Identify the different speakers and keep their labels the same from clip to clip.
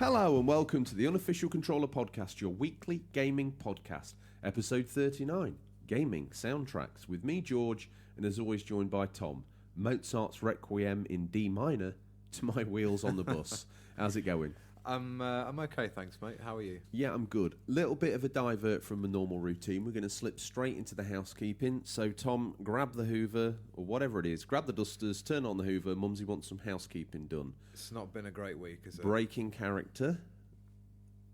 Speaker 1: Hello and welcome to the Unofficial Controller Podcast, your weekly gaming podcast, episode 39, Gaming Soundtracks, with me, George, and as always joined by Tom. Mozart's Requiem in D minor to my wheels on the bus. How's it going?
Speaker 2: I'm okay, thanks, mate. How are you?
Speaker 1: Yeah, I'm good. Little bit of a divert from the normal routine. We're going to slip straight into the housekeeping. So, Tom, grab the Hoover, or whatever it is. Grab the dusters, turn on the Hoover. Mumsy wants some housekeeping done.
Speaker 2: It's not been a great week, is it?
Speaker 1: Breaking character.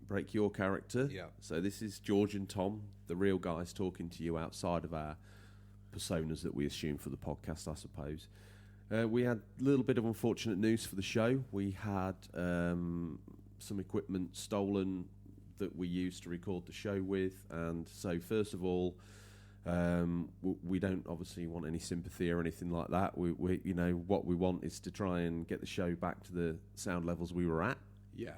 Speaker 1: Break your character.
Speaker 2: Yeah.
Speaker 1: So this is George and Tom, the real guys, talking to you outside of our personas that we assume for the podcast, I suppose. We had a little bit of unfortunate news for the show. We had some equipment stolen that we used to record the show with, and so first of all, we don't obviously want any sympathy or anything like that. We you know, what we want is to try and get the show back to the sound levels we were at.
Speaker 2: Yeah.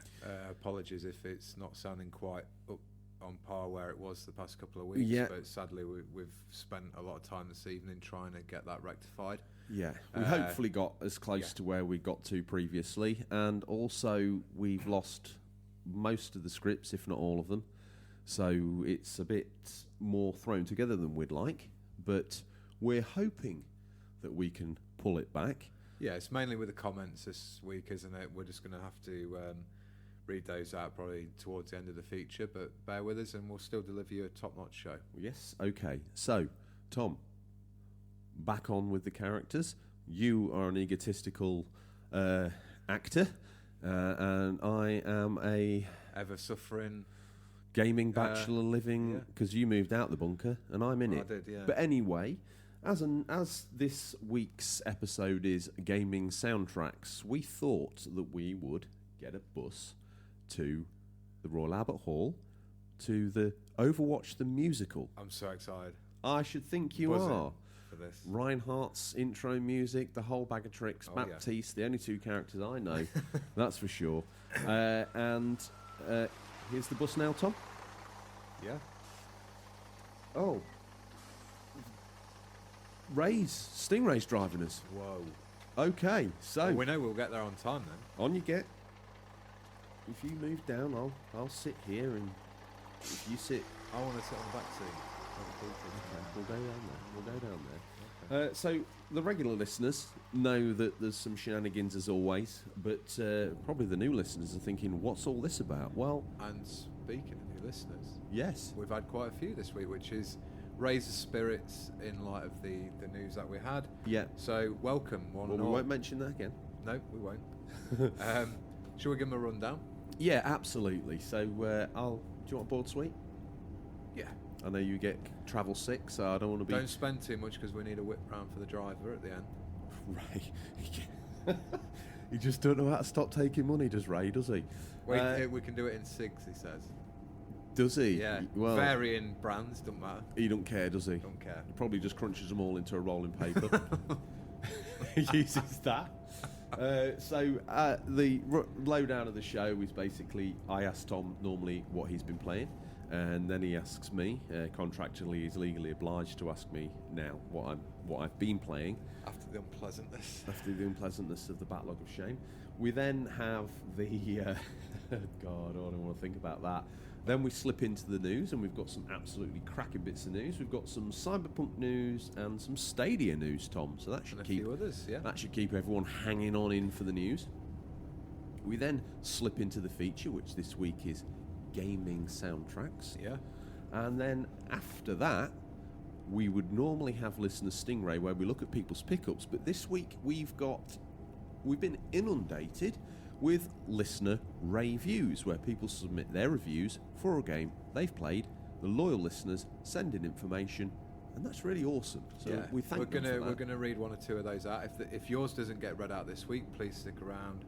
Speaker 2: Apologies if it's not sounding quite up on par where it was the past couple of weeks.
Speaker 1: Yeah.
Speaker 2: But sadly, we've spent a lot of time this evening trying to get that rectified.
Speaker 1: Yeah, we hopefully got as close to where we got to previously, and also we've lost most of the scripts, if not all of them, so it's a bit more thrown together than we'd like, but we're hoping that we can pull it back.
Speaker 2: Yeah, it's mainly with the comments this week, isn't it? We're just going to have to read those out probably towards the end of the feature, but bear with us and we'll still deliver you a top-notch show.
Speaker 1: Yes, okay. So, Tom, back on with the characters. You are an egotistical actor, and I am a
Speaker 2: ever-suffering
Speaker 1: gaming bachelor living, because you moved out the bunker and I'm in it.
Speaker 2: I did, yeah.
Speaker 1: But anyway, as this week's episode is gaming soundtracks, we thought that we would get a bus to the Royal Albert Hall to the Overwatch the musical.
Speaker 2: I'm so excited.
Speaker 1: I should think you
Speaker 2: Buzzing
Speaker 1: are.
Speaker 2: For this.
Speaker 1: Reinhardt's intro music, the whole bag of tricks, Baptiste, the only two characters I know, that's for sure. And here's the bus now, Tom.
Speaker 2: Yeah.
Speaker 1: Oh. Stingrays driving us.
Speaker 2: Whoa.
Speaker 1: Okay, so
Speaker 2: Well, we know we'll get there on time then.
Speaker 1: on you get. If you move down, I'll sit here, and if you sit,
Speaker 2: I want to sit on the back seat.
Speaker 1: we'll go down there. We'll go down there. So the regular listeners know that there's some shenanigans as always, but probably the new listeners are thinking, what's all this about? Well,
Speaker 2: And speaking of new listeners,
Speaker 1: yes.
Speaker 2: we've had quite a few this week, which is raise the spirits in light of the news that we had.
Speaker 1: Yeah.
Speaker 2: So welcome, one
Speaker 1: Well,
Speaker 2: and
Speaker 1: we
Speaker 2: all.
Speaker 1: won't mention that again.
Speaker 2: No, we won't. Shall we give them a rundown?
Speaker 1: Yeah, absolutely. So do you want a board suite?
Speaker 2: Yeah.
Speaker 1: I know you get travel sick, so I don't want to be...
Speaker 2: Don't spend too much because we need a whip round for the driver at the end.
Speaker 1: Ray. He just don't know how to stop taking money, does Ray, does he?
Speaker 2: Wait, we can do it in SIGs, he says.
Speaker 1: Does he?
Speaker 2: Yeah.
Speaker 1: Well,
Speaker 2: Varying brands, don't matter.
Speaker 1: he don't care, does he?
Speaker 2: Don't care.
Speaker 1: He probably just crunches them all into a rolling paper. He uses that. The lowdown of the show is basically, I ask Tom normally what he's been playing, and then he asks me. Contractually, he's legally obliged to ask me now what I've been playing.
Speaker 2: After the unpleasantness.
Speaker 1: After the unpleasantness of the backlog of shame, we then have the God, I don't want to think about that. Then we slip into the news, and we've got some absolutely cracking bits of news. We've got some Cyberpunk news and some Stadia news, Tom. So that should
Speaker 2: And a
Speaker 1: keep
Speaker 2: few others, yeah.
Speaker 1: that should keep everyone hanging on in for the news. We then slip into the feature, which this week is gaming soundtracks.
Speaker 2: Yeah.
Speaker 1: And then after that, we would normally have Listener Stingray, where we look at people's pickups. But this week we've been inundated with listener reviews, where people submit their reviews for a game they've played. The loyal listeners send in information, and that's really awesome. So
Speaker 2: yeah.
Speaker 1: we thank them for that.
Speaker 2: We're gonna read one or two of those out. If yours doesn't get read out this week, please stick around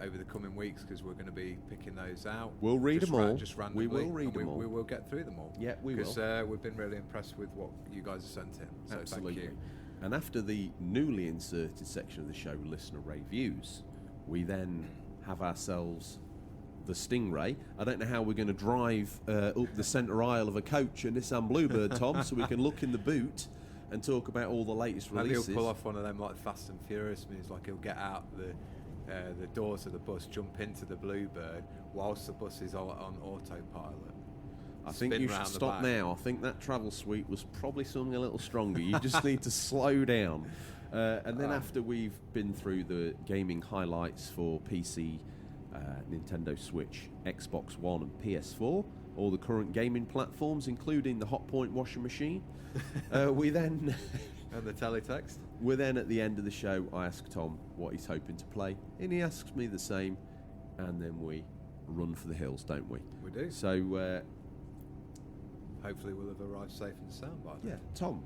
Speaker 2: over the coming weeks, because we're going to be picking those out.
Speaker 1: We'll read them all.
Speaker 2: Just randomly.
Speaker 1: We will read them all.
Speaker 2: We will get through them all.
Speaker 1: Yeah, we will.
Speaker 2: Because we've been really impressed with what you guys have sent in. So
Speaker 1: Absolutely.
Speaker 2: thank you.
Speaker 1: And after the newly inserted section of the show, listener reviews, we then have ourselves the Stingray. I don't know how we're going to drive up the centre aisle of a coach, a Nissan Bluebird, Tom, so we can look in the boot and talk about all the latest
Speaker 2: Maybe
Speaker 1: releases.
Speaker 2: he'll pull off one of them like Fast and Furious moves, like he'll get out the the doors of the bus, jump into the Bluebird whilst the bus is on autopilot.
Speaker 1: I think you should stop now. I think that travel suite was probably something a little stronger. You just need to slow down. And then after we've been through the gaming highlights for PC, Nintendo Switch, Xbox One and PS4, all the current gaming platforms, including the Hotpoint washing machine, we then...
Speaker 2: and the teletext.
Speaker 1: We're then at the end of the show, I ask Tom what he's hoping to play, and he asks me the same, and then we run for the hills, don't we?
Speaker 2: We do.
Speaker 1: So...
Speaker 2: hopefully we'll have arrived safe and sound by then.
Speaker 1: Yeah, Tom,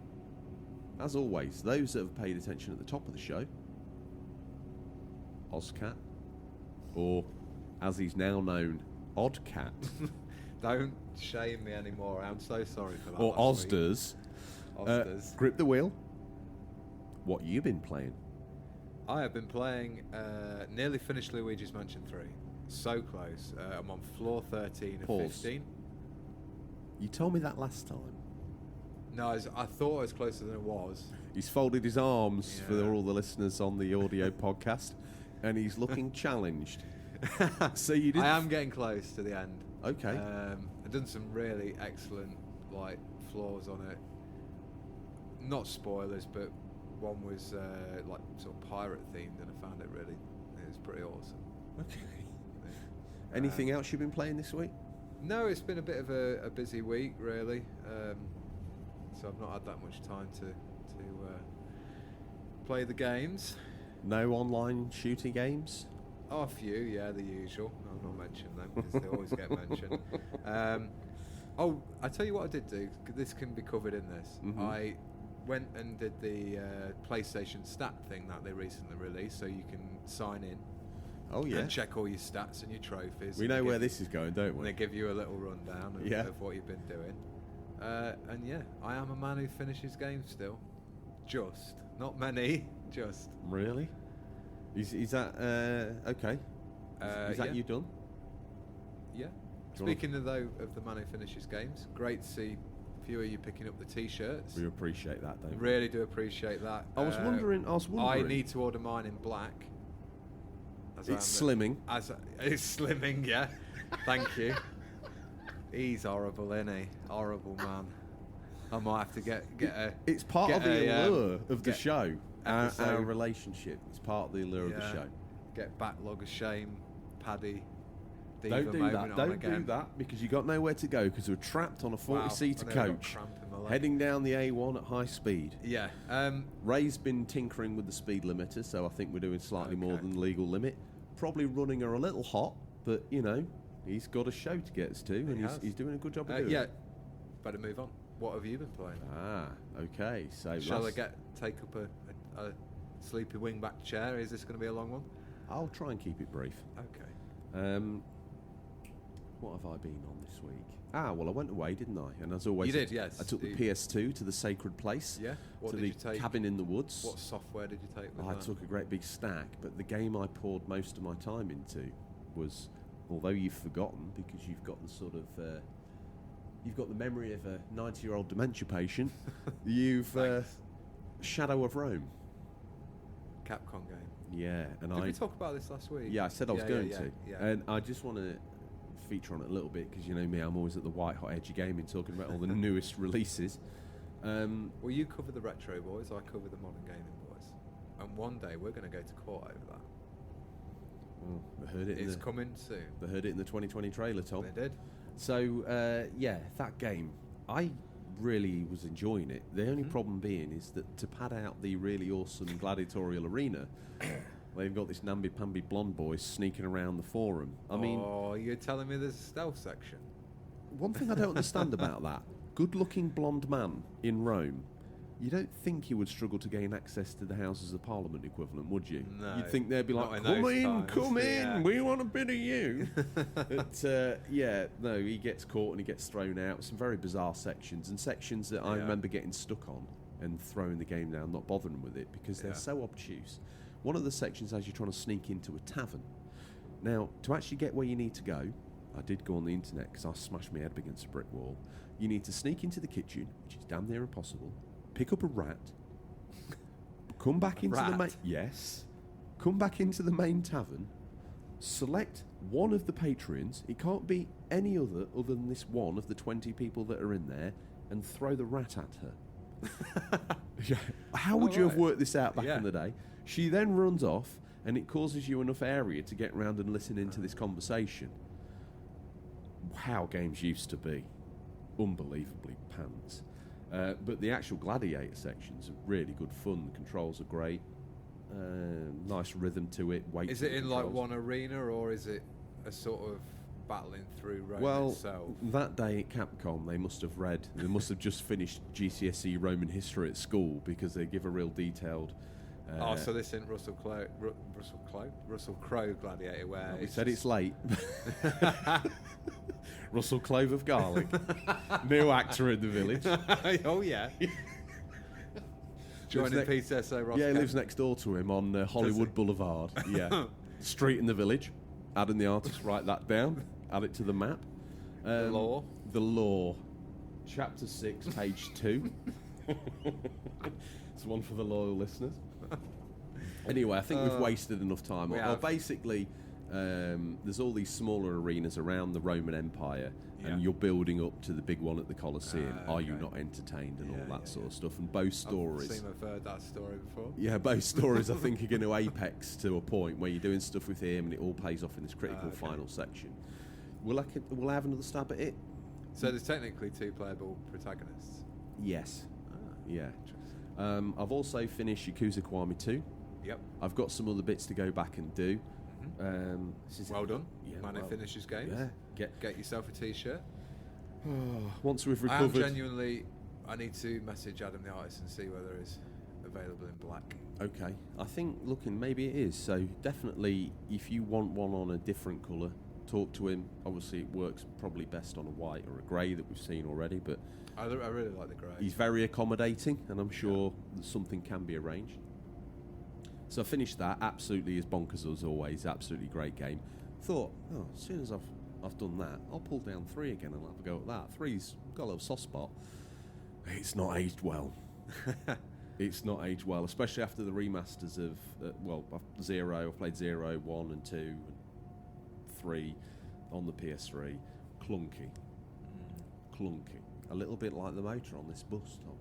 Speaker 1: as always, those that have paid attention at the top of the show, Ozcat, or as he's now known, Oddcat.
Speaker 2: Don't shame me anymore. I'm so sorry for that.
Speaker 1: Or Ozders.
Speaker 2: Ozders.
Speaker 1: Grip the wheel. What you been playing?
Speaker 2: I have been playing, nearly finished Luigi's Mansion 3. So close. I'm on floor 13 of 15.
Speaker 1: You told me that last time.
Speaker 2: No, I thought I was closer than it was.
Speaker 1: He's folded his arms for all the listeners on the audio podcast, and he's looking challenged. So you did.
Speaker 2: I am getting close to the end.
Speaker 1: Okay.
Speaker 2: I've done some really excellent floors on it. Not spoilers, but one was sort of pirate themed, and I found it was pretty awesome.
Speaker 1: Okay. Anything else you've been playing this week?
Speaker 2: No, it's been a bit of a busy week, really. So I've not had that much time to play the games.
Speaker 1: No online shooting games?
Speaker 2: Oh, a few, yeah, the usual. I'll not mention them because they always get mentioned. I tell you what I did do. This can be covered in this. Mm-hmm. I went and did the PlayStation stat thing that they recently released, so you can sign in.
Speaker 1: Oh yeah.
Speaker 2: And check all your stats and your trophies.
Speaker 1: We know where this is going, don't we?
Speaker 2: And they give you a little rundown of what you've been doing. And yeah, I am a man who finishes games still. Just. Not many, just.
Speaker 1: Really? Is that okay? Is that you done?
Speaker 2: Yeah. Speaking of the man who finishes games, great to see a few of you picking up the T-shirts.
Speaker 1: We appreciate that, don't we?
Speaker 2: Really do appreciate that.
Speaker 1: I was wondering.
Speaker 2: I need to order mine in black.
Speaker 1: It's slimming.
Speaker 2: It's slimming, yeah. Thank you. He's horrible, isn't he? Horrible man. I might have to get a...
Speaker 1: It's part of the allure of the show. Our relationship. It's part of the allure of the show.
Speaker 2: Get backlog of shame, Paddy.
Speaker 1: Don't do that. Don't do that, because you got nowhere to go, because we're trapped on a 40-seater coach heading down the A1 at high speed.
Speaker 2: Yeah.
Speaker 1: Ray's been tinkering with the speed limiter, so I think we're doing slightly more than the legal limit. Probably running her a little hot, but, he's got a show to get us to, and he's doing a good job of doing it.
Speaker 2: Better move on. What have you been playing?
Speaker 1: Okay. So
Speaker 2: shall I take up a sleepy wingback chair? Is this going to be a long one?
Speaker 1: I'll try and keep it brief.
Speaker 2: Okay.
Speaker 1: What have I been on this week? Well, I went away, didn't I? And as always,
Speaker 2: you did, yes.
Speaker 1: I took the PS2 to the sacred place.
Speaker 2: Yeah. What
Speaker 1: to
Speaker 2: did
Speaker 1: the
Speaker 2: you take?
Speaker 1: cabin in the woods.
Speaker 2: What software did you take with
Speaker 1: I took a great big stack, but the game I poured most of my time into was, although you've forgotten because you've got the sort of you've got the memory of a 90-year-old dementia patient. You've Shadow of Rome.
Speaker 2: Capcom game.
Speaker 1: Yeah, and
Speaker 2: did we talk about this last week?
Speaker 1: Yeah, I said I was going to.
Speaker 2: Yeah.
Speaker 1: And I just want to feature on it a little bit, because you know me, I'm always at the white hot edge of gaming, talking about all the newest releases.
Speaker 2: Well, you cover the retro boys, I cover the modern gaming boys, and one day we're going to go to court over that.
Speaker 1: Well, I heard it.
Speaker 2: It's coming soon.
Speaker 1: They heard it in the 2020 trailer, Tom.
Speaker 2: They did.
Speaker 1: So that game, I really was enjoying it. The only problem being is that to pad out the really awesome gladiatorial arena, they've got this namby-pamby blonde boy sneaking around the forum. I mean...
Speaker 2: Oh, you're telling me there's a stealth section?
Speaker 1: One thing I don't understand about that, good-looking blonde man in Rome, you don't think he would struggle to gain access to the Houses of Parliament equivalent, would you?
Speaker 2: No.
Speaker 1: You'd think they'd be like, come in, we want a bit of you. But, no, he gets caught and he gets thrown out. Some very bizarre sections, and sections that I remember getting stuck on and throwing the game down, not bothering with it, because they're so obtuse. One of the sections has you trying to sneak into a tavern. Now, to actually get where you need to go, I did go on the internet because I smashed my head up against a brick wall. You need to sneak into the kitchen, which is damn near impossible, pick up a rat, come back into the... Yes. come back into the main tavern, select one of the patrons. It can't be any other than this one of the 20 people that are in there, and throw the rat at her. Yeah. How would you have worked this out back in the day? She then runs off, and it causes you enough area to get round and listen into this conversation. How games used to be. Unbelievably pants. But the actual gladiator sections are really good fun. The controls are great. Nice rhythm to it.
Speaker 2: Is it in like one arena, or is it a sort of battling through Rome itself?
Speaker 1: That day at Capcom, they must have just finished GCSE Roman history at school, because they give a real detailed.
Speaker 2: So this isn't Russell Crowe Gladiator, where
Speaker 1: we said it's late. Russell Clove of Garlic, new actor in the village.
Speaker 2: Oh yeah. Joining Peter S. Ross.
Speaker 1: Yeah, he lives next door to him on Hollywood Boulevard. Yeah, street in the village. Adding the artist, write that down. Add it to the map.
Speaker 2: The
Speaker 1: law. Chapter 6, page 2. It's one for the loyal listeners. Anyway, I think we've wasted enough time. Basically, there's all these smaller arenas around the Roman Empire, and you're building up to the big one at the Colosseum. Are you not entertained, and all that sort of stuff? And both stories.
Speaker 2: I've heard that story before.
Speaker 1: Yeah, both stories I think are going to apex to a point where you're doing stuff with him, and it all pays off in this critical final section. Will I have another stab at it?
Speaker 2: So there's technically 2 playable protagonists.
Speaker 1: Yes. Yeah. I've also finished Yakuza Kiwami 2.
Speaker 2: Yep.
Speaker 1: I've got some other bits to go back and do.
Speaker 2: Well done.
Speaker 1: Yeah,
Speaker 2: Man who finishes games.
Speaker 1: Yeah.
Speaker 2: Get yourself a t-shirt.
Speaker 1: Once we've recovered.
Speaker 2: I need to message Adam the artist and see whether it's available in black.
Speaker 1: Okay. I think maybe it is. So definitely, if you want one on a different colour, talk to him. Obviously, it works probably best on a white or a grey that we've seen already, but
Speaker 2: I really like the grey.
Speaker 1: He's very accommodating, and I'm sure something can be arranged. So I finished that. Absolutely as bonkers as always. Absolutely great game. Thought, as soon as I've done that, I'll pull down 3 again and have a go at that. 3's got a little soft spot. It's not aged well. It's not aged well, especially after the remasters of Zero. I've played 0, 1 and 2 and 3 on the PS3. Clunky. A little bit like the motor on this bus, Tom.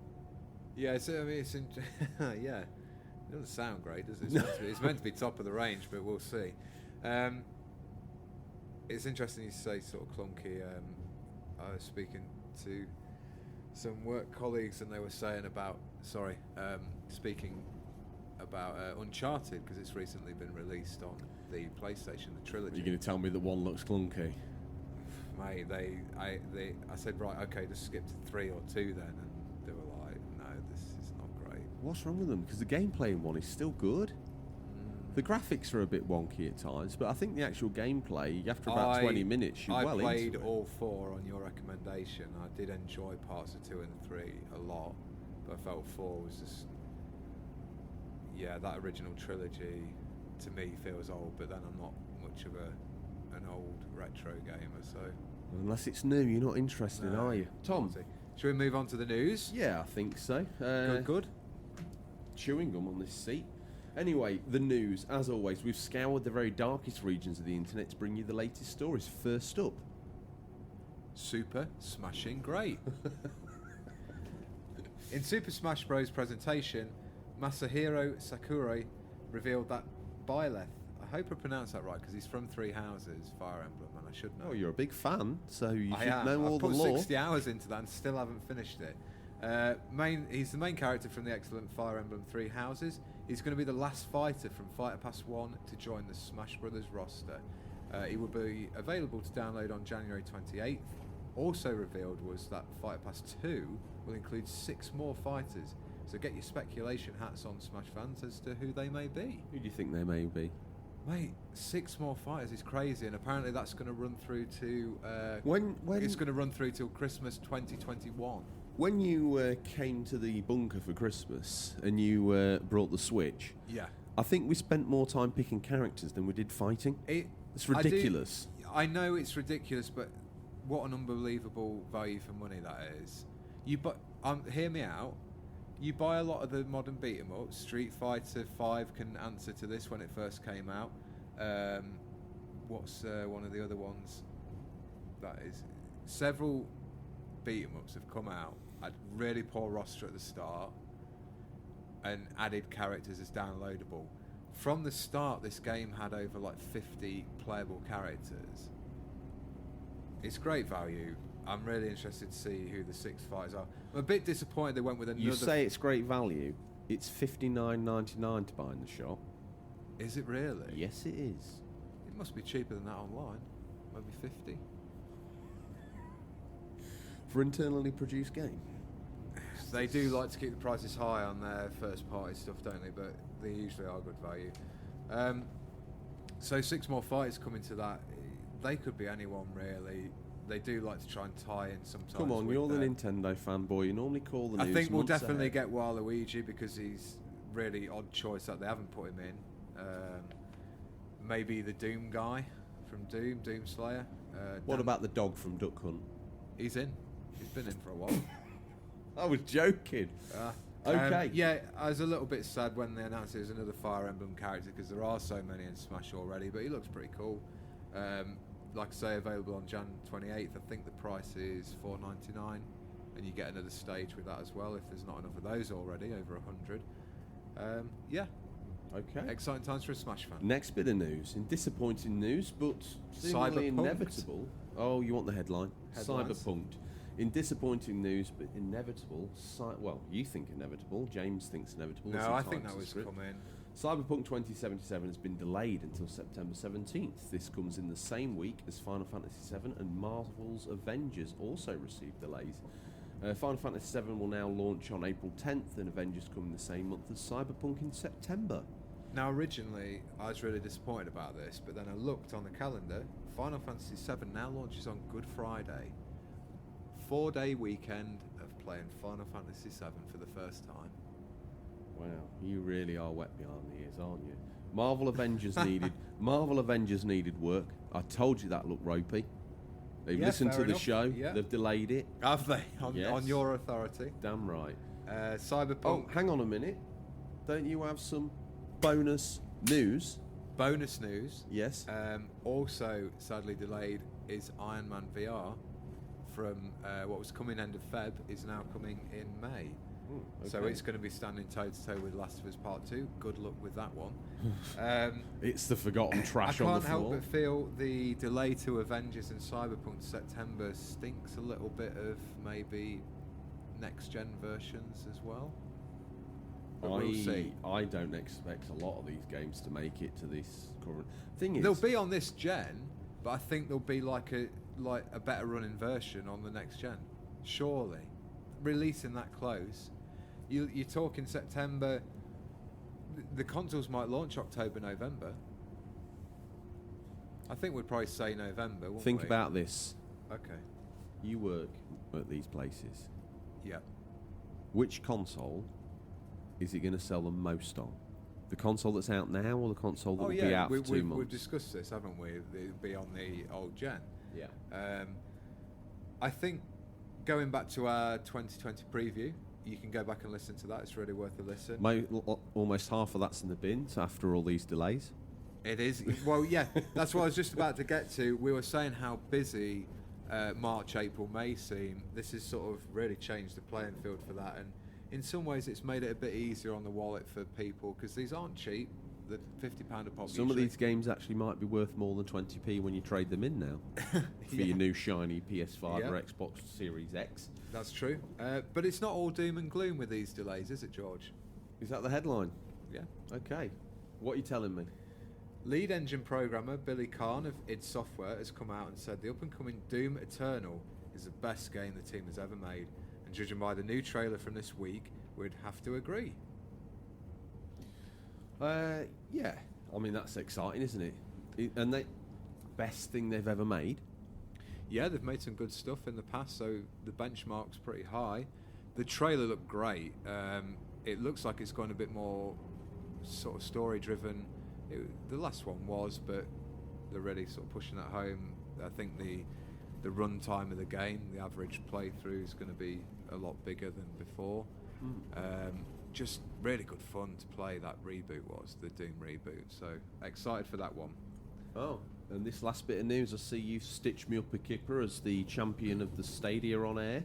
Speaker 2: Yeah, it's yeah. It doesn't sound great, does it? It's meant to be top of the range, but we'll see. It's interesting you say sort of clunky. I was speaking to some work colleagues, and they were saying about Uncharted, because it's recently been released on the PlayStation, the trilogy.
Speaker 1: You're going to tell me that 1 looks clunky?
Speaker 2: Mate, I said, right, okay, just skip to 3 or 2 then, and they were like, no, this is not great.
Speaker 1: What's wrong with them? Because the gameplay in 1 is still good. The graphics are a bit wonky at times, but I think the actual gameplay, after about 20 minutes, you're well into it.
Speaker 2: I played all 4 on your recommendation. I did enjoy parts of 2 and 3 a lot, but I felt 4 was just... Yeah, that original trilogy, to me, feels old, but then I'm not much of an old retro gamer, so...
Speaker 1: Unless it's new, you're not interested in, are you? Tom?
Speaker 2: Should we move on to the news?
Speaker 1: Yeah, I think so.
Speaker 2: Good.
Speaker 1: Chewing gum on this seat. Anyway, the news. As always, we've scoured the very darkest regions of the internet to bring you the latest stories. First up.
Speaker 2: Super smashing great. In Super Smash Bros. Presentation, Masahiro Sakurai revealed that Byleth, I hope I pronounced that right, because he's from Three Houses, Fire Emblem, and I should know.
Speaker 1: Oh, you're a big fan, so you should
Speaker 2: know
Speaker 1: all the lore.
Speaker 2: I've put 60 hours into that and still haven't finished it. He's the main character from the excellent Fire Emblem Three Houses. He's going to be the last fighter from Fighter Pass 1 to join the Smash Brothers roster. He will be available to download on January 28th. Also revealed was that Fighter Pass 2 will include 6 more fighters. So get your speculation hats on, Smash fans, as to who they may be.
Speaker 1: Who do you think they may be?
Speaker 2: Mate, 6 more fighters is crazy, and apparently that's going to run through to...
Speaker 1: when
Speaker 2: it's going to run through till Christmas 2021.
Speaker 1: When you came to the bunker for Christmas and you brought the Switch, I think we spent more time picking characters than we did fighting. It's ridiculous.
Speaker 2: I know it's ridiculous, but what an unbelievable value for money that is. Hear me out. you buy a lot of the modern beat 'em ups. Street Fighter 5 can answer to this when it first came out. What's one of the other ones? That is, several beat 'em ups have come out, had really poor roster at the start, and added characters as downloadable. From the start, this game had over like 50 playable characters. It's great value. I'm really interested to see who the 6 fighters are. I'm a bit disappointed they went with another...
Speaker 1: You say it's great value. It's $59.99 to buy in the shop.
Speaker 2: Is it really?
Speaker 1: Yes, it is.
Speaker 2: It must be cheaper than that online. Maybe 50.
Speaker 1: For internally produced game.
Speaker 2: They do like to keep the prices high on their first party stuff, don't they? But they usually are good value. So 6 more fighters coming to that. They could be anyone, really. They do like to try and tie in sometimes.
Speaker 1: Come on, you're the Nintendo fanboy. You normally call the news.
Speaker 2: I think we'll
Speaker 1: months
Speaker 2: definitely
Speaker 1: ahead.
Speaker 2: get Waluigi because he's really odd choice that they haven't put him in. Maybe the Doom guy from Doom Slayer.
Speaker 1: What about the dog from Duck Hunt?
Speaker 2: He's in. He's been in for a while.
Speaker 1: I was joking. Okay.
Speaker 2: Yeah, I was a little bit sad when they announced it was another Fire Emblem character because there are so many in Smash already, but he looks pretty cool. Like I say, available on Jan 28th. I think the price is $4.99, and you get another stage with that as well if there's not enough of those already, over 100. Yeah.
Speaker 1: Okay.
Speaker 2: Exciting times for a Smash fan.
Speaker 1: Next bit of news. In disappointing news, but seemingly
Speaker 2: Cyberpunked.
Speaker 1: inevitable. Oh, you want the headline?
Speaker 2: Headlines.
Speaker 1: Cyberpunked. In disappointing news, but inevitable. Well, you think inevitable. James thinks inevitable.
Speaker 2: No, I think that was coming.
Speaker 1: Cyberpunk 2077 has been delayed until September 17th. This comes in the same week as Final Fantasy VII, and Marvel's Avengers also received delays. Final Fantasy VII will now launch on April 10th, and Avengers come in the same month as Cyberpunk in September.
Speaker 2: Now, originally, I was really disappointed about this, but then I looked on the calendar. Final Fantasy VII now launches on Good Friday. 4-day weekend of playing Final Fantasy VII for the first time.
Speaker 1: Wow, you really are wet behind the ears, aren't you? Marvel Avengers needed work. I told you that looked ropey. They've listened to the show.
Speaker 2: Yeah.
Speaker 1: They've delayed it.
Speaker 2: Have they?
Speaker 1: Yes.
Speaker 2: On your authority.
Speaker 1: Damn right.
Speaker 2: Cyberpunk.
Speaker 1: Oh, hang on a minute. Don't you have some bonus news?
Speaker 2: Bonus news.
Speaker 1: Yes.
Speaker 2: Also, sadly delayed, is Iron Man VR from what was coming end of Feb is now coming in May.
Speaker 1: Ooh, okay.
Speaker 2: So it's going to be standing toe to toe with Last of Us Part 2. Good luck with that one.
Speaker 1: It's the forgotten trash on the floor.
Speaker 2: I can't help but feel the delay to Avengers and Cyberpunk September stinks a little bit of maybe next-gen versions as well. But we'll see.
Speaker 1: I don't expect a lot of these games to make it to this current thing.
Speaker 2: They'll be on this gen, but I think there'll be like a better running version on the next gen. Surely, releasing that close, you're talking September. The consoles might launch October, November. I think we'd probably say November. Wouldn't
Speaker 1: Think
Speaker 2: we?
Speaker 1: about this.
Speaker 2: Okay.
Speaker 1: You work at these places.
Speaker 2: Yeah.
Speaker 1: Which console is it going to sell the most on? The console that's out now, or the console that will be out for 2 months?
Speaker 2: We've discussed this, haven't we? It'll be on the old gen.
Speaker 1: Yeah.
Speaker 2: I think going back to our 2020 preview, you can go back and listen to that. It's really worth a listen.
Speaker 1: Almost half of that's in the bin, so after all these delays.
Speaker 2: It is. Well, yeah, that's what I was just about to get to. We were saying how busy March, April, May seem. This has sort of really changed the playing field for that, and in some ways it's made it a bit easier on the wallet for people because these aren't cheap. The £50 a pop.
Speaker 1: Some of these games actually might be worth more than 20p when you trade them in now for your new shiny PS5 or Xbox Series X.
Speaker 2: That's true. But it's not all doom and gloom with these delays, is it, George?
Speaker 1: Is that the headline?
Speaker 2: Yeah.
Speaker 1: Okay. What are you telling me?
Speaker 2: Lead engine programmer Billy Kahn of id Software has come out and said the up-and-coming Doom Eternal is the best game the team has ever made, and judging by the new trailer from this week, we'd have to agree.
Speaker 1: Yeah. I mean, that's exciting, isn't it? And the best thing they've ever made.
Speaker 2: Yeah, they've made some good stuff in the past, so the benchmark's pretty high. The trailer looked great. It looks like it's going a bit more sort of story-driven. The last one was, but they're really sort of pushing that home. I think the run time of the game, the average playthrough, is going to be a lot bigger than before. Just really good fun to play. That reboot was the Doom reboot, so excited for that one.
Speaker 1: Oh, and this last bit of news, I see you've stitched me up a kipper as the champion of the Stadia on air.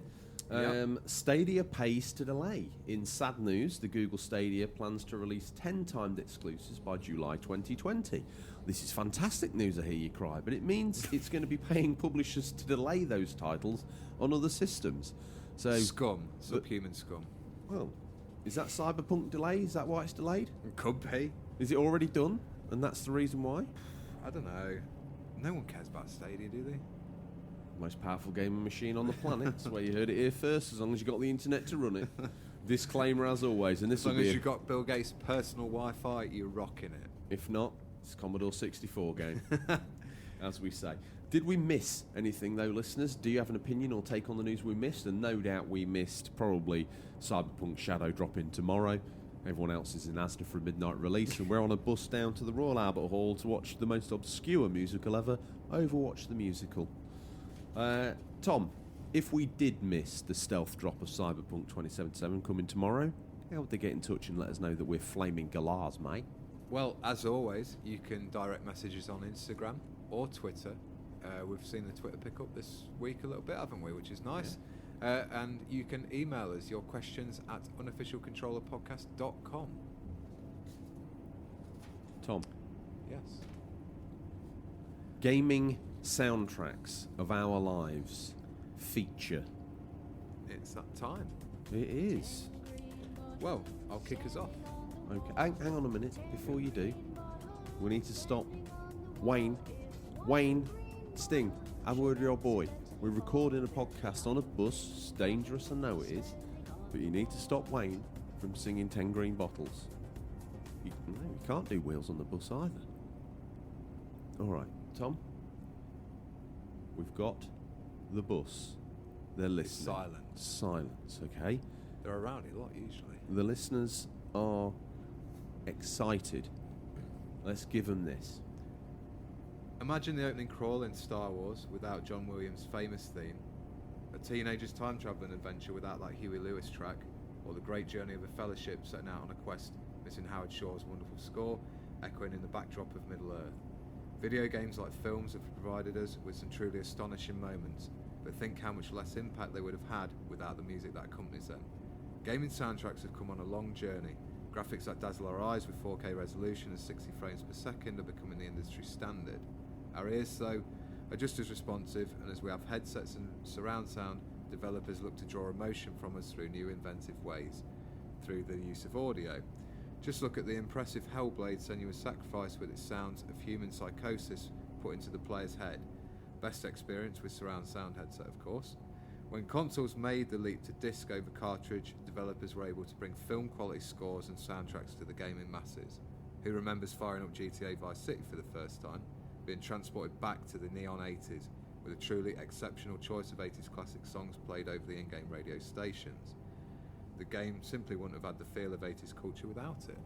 Speaker 1: Stadia pays to delay. In sad news, the Google Stadia plans to release 10 timed exclusives by July 2020. This is fantastic news, I hear you cry, but it means it's going to be paying publishers to delay those titles on other systems. So
Speaker 2: Scum, subhuman scum.
Speaker 1: Well, is that Cyberpunk delay? Is that why it's delayed?
Speaker 2: It could be.
Speaker 1: Is it already done? And that's the reason why?
Speaker 2: I don't know. No one cares about Stadia, do they?
Speaker 1: Most powerful gaming machine on the planet. That's where you heard it here first, as long as you got the internet to run it. Disclaimer as always, and this will be...
Speaker 2: As long as you've got Bill Gates' personal Wi-Fi, you're rocking it.
Speaker 1: If not, it's a Commodore 64 game, as we say. Did we miss anything, though, listeners? Do you have an opinion or take on the news we missed? And no doubt we missed probably Cyberpunk Shadow dropping tomorrow. Everyone else is in Asda for a midnight release, and we're on a bus down to the Royal Albert Hall to watch the most obscure musical ever, Overwatch the Musical. Tom, if we did miss the stealth drop of Cyberpunk 2077 coming tomorrow, how would they get in touch and let us know that we're flaming galahs, mate?
Speaker 2: Well, as always, you can direct messages on Instagram or Twitter. We've seen the Twitter pick up this week a little bit, haven't we? Which is nice. Yeah. And you can email us your questions at unofficialcontrollerpodcast.com.
Speaker 1: Tom.
Speaker 2: Yes.
Speaker 1: Gaming soundtracks of our lives feature.
Speaker 2: It's that time.
Speaker 1: It is.
Speaker 2: Well, I'll kick us off.
Speaker 1: Okay. Hang on a minute. Before you do, we need to stop. Wayne, Sting, have a word with your boy. We're recording a podcast on a bus. It's dangerous, I know it is. But you need to stop Wayne from singing 10 Green Bottles. You can't do Wheels on the Bus either. Alright, Tom. We've got the bus. They're listening. Silence, okay?
Speaker 2: They're around a lot usually.
Speaker 1: The listeners are excited. Let's give them this.
Speaker 2: Imagine the opening crawl in Star Wars without John Williams' famous theme, a teenager's time-travelling adventure without that Huey Lewis track, or the great journey of a fellowship setting out on a quest missing Howard Shore's wonderful score, echoing in the backdrop of Middle-earth. Video games like films have provided us with some truly astonishing moments, but think how much less impact they would have had without the music that accompanies them. Gaming soundtracks have come on a long journey. Graphics that dazzle our eyes with 4K resolution and 60 frames per second are becoming the industry standard. Our ears, though, are just as responsive, and as we have headsets and surround sound, developers look to draw emotion from us through new inventive ways, through the use of audio. Just look at the impressive Hellblade Senua's Sacrifice with its sounds of human psychosis put into the player's head. Best experience with surround sound headset, of course. When consoles made the leap to disc over cartridge, developers were able to bring film quality scores and soundtracks to the gaming masses. Who remembers firing up GTA Vice City for the first time, being transported back to the neon 80s with a truly exceptional choice of 80s classic songs played over the in-game radio stations? The game simply wouldn't have had the feel of 80s culture without it.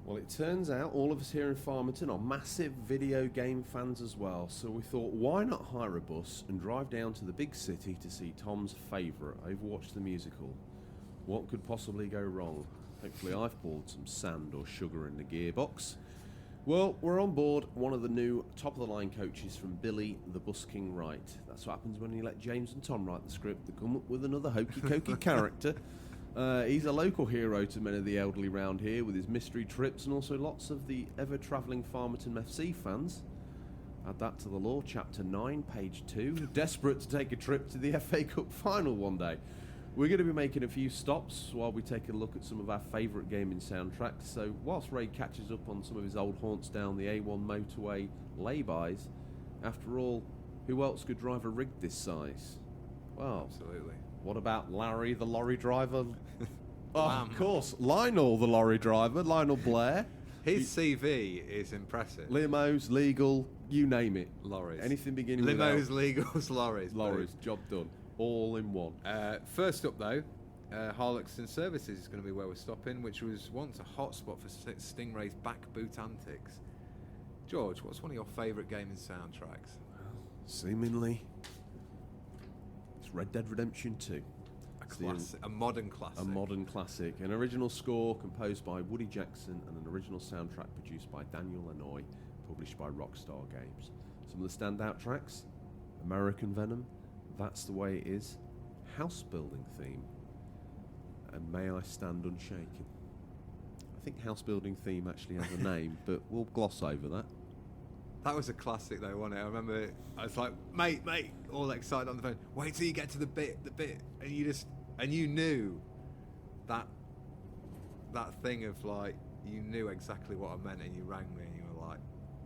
Speaker 1: Well, it turns out all of us here in Farmington are massive video game fans as well, so we thought, why not hire a bus and drive down to the big city to see Tom's favourite, Overwatch the Musical? What could possibly go wrong? Hopefully I've poured some sand or sugar in the gearbox. Well, we're on board one of the new top-of-the-line coaches from Billy the Bus King Wright. That's what happens when you let James and Tom write the script. They come up with another hokey-cokey character. He's a local hero to many of the elderly round here with his mystery trips and also lots of the ever-travelling Farmerton FC fans. Add that to the law, Chapter 9, page 2. Desperate to take a trip to the FA Cup final one day. We're going to be making a few stops while we take a look at some of our favourite gaming soundtracks. So whilst Ray catches up on some of his old haunts down the A1 motorway laybys, after all, who else could drive a rig this size? Well,
Speaker 2: absolutely.
Speaker 1: What about Larry the lorry driver? Of course, Lionel the lorry driver, Lionel Blair.
Speaker 2: His CV is impressive.
Speaker 1: Limos, legal, you name it.
Speaker 2: Lorries.
Speaker 1: Anything beginning with
Speaker 2: Limos, legals, lorries.
Speaker 1: Lorries, job done. All in one.
Speaker 2: First up, though, Harloxton Services is going to be where we're stopping, which was once a hotspot for Stingrays' back boot antics. George, what's one of your favourite gaming soundtracks?
Speaker 1: Seemingly, it's Red Dead Redemption 2.
Speaker 2: I A modern classic.
Speaker 1: A modern classic. An original score composed by Woody Jackson and an original soundtrack produced by Daniel Lanois, published by Rockstar Games. Some of the standout tracks: American Venom, That's the Way It Is, House Building Theme, and May I Stand Unshaken. I think House Building Theme actually has a name, but we'll gloss over that.
Speaker 2: That was a classic though, wasn't it? I remember I was like, mate, all excited on the phone. Wait till you get to the bit, and you knew that thing of like, you knew exactly what I meant, and you rang me and you were like,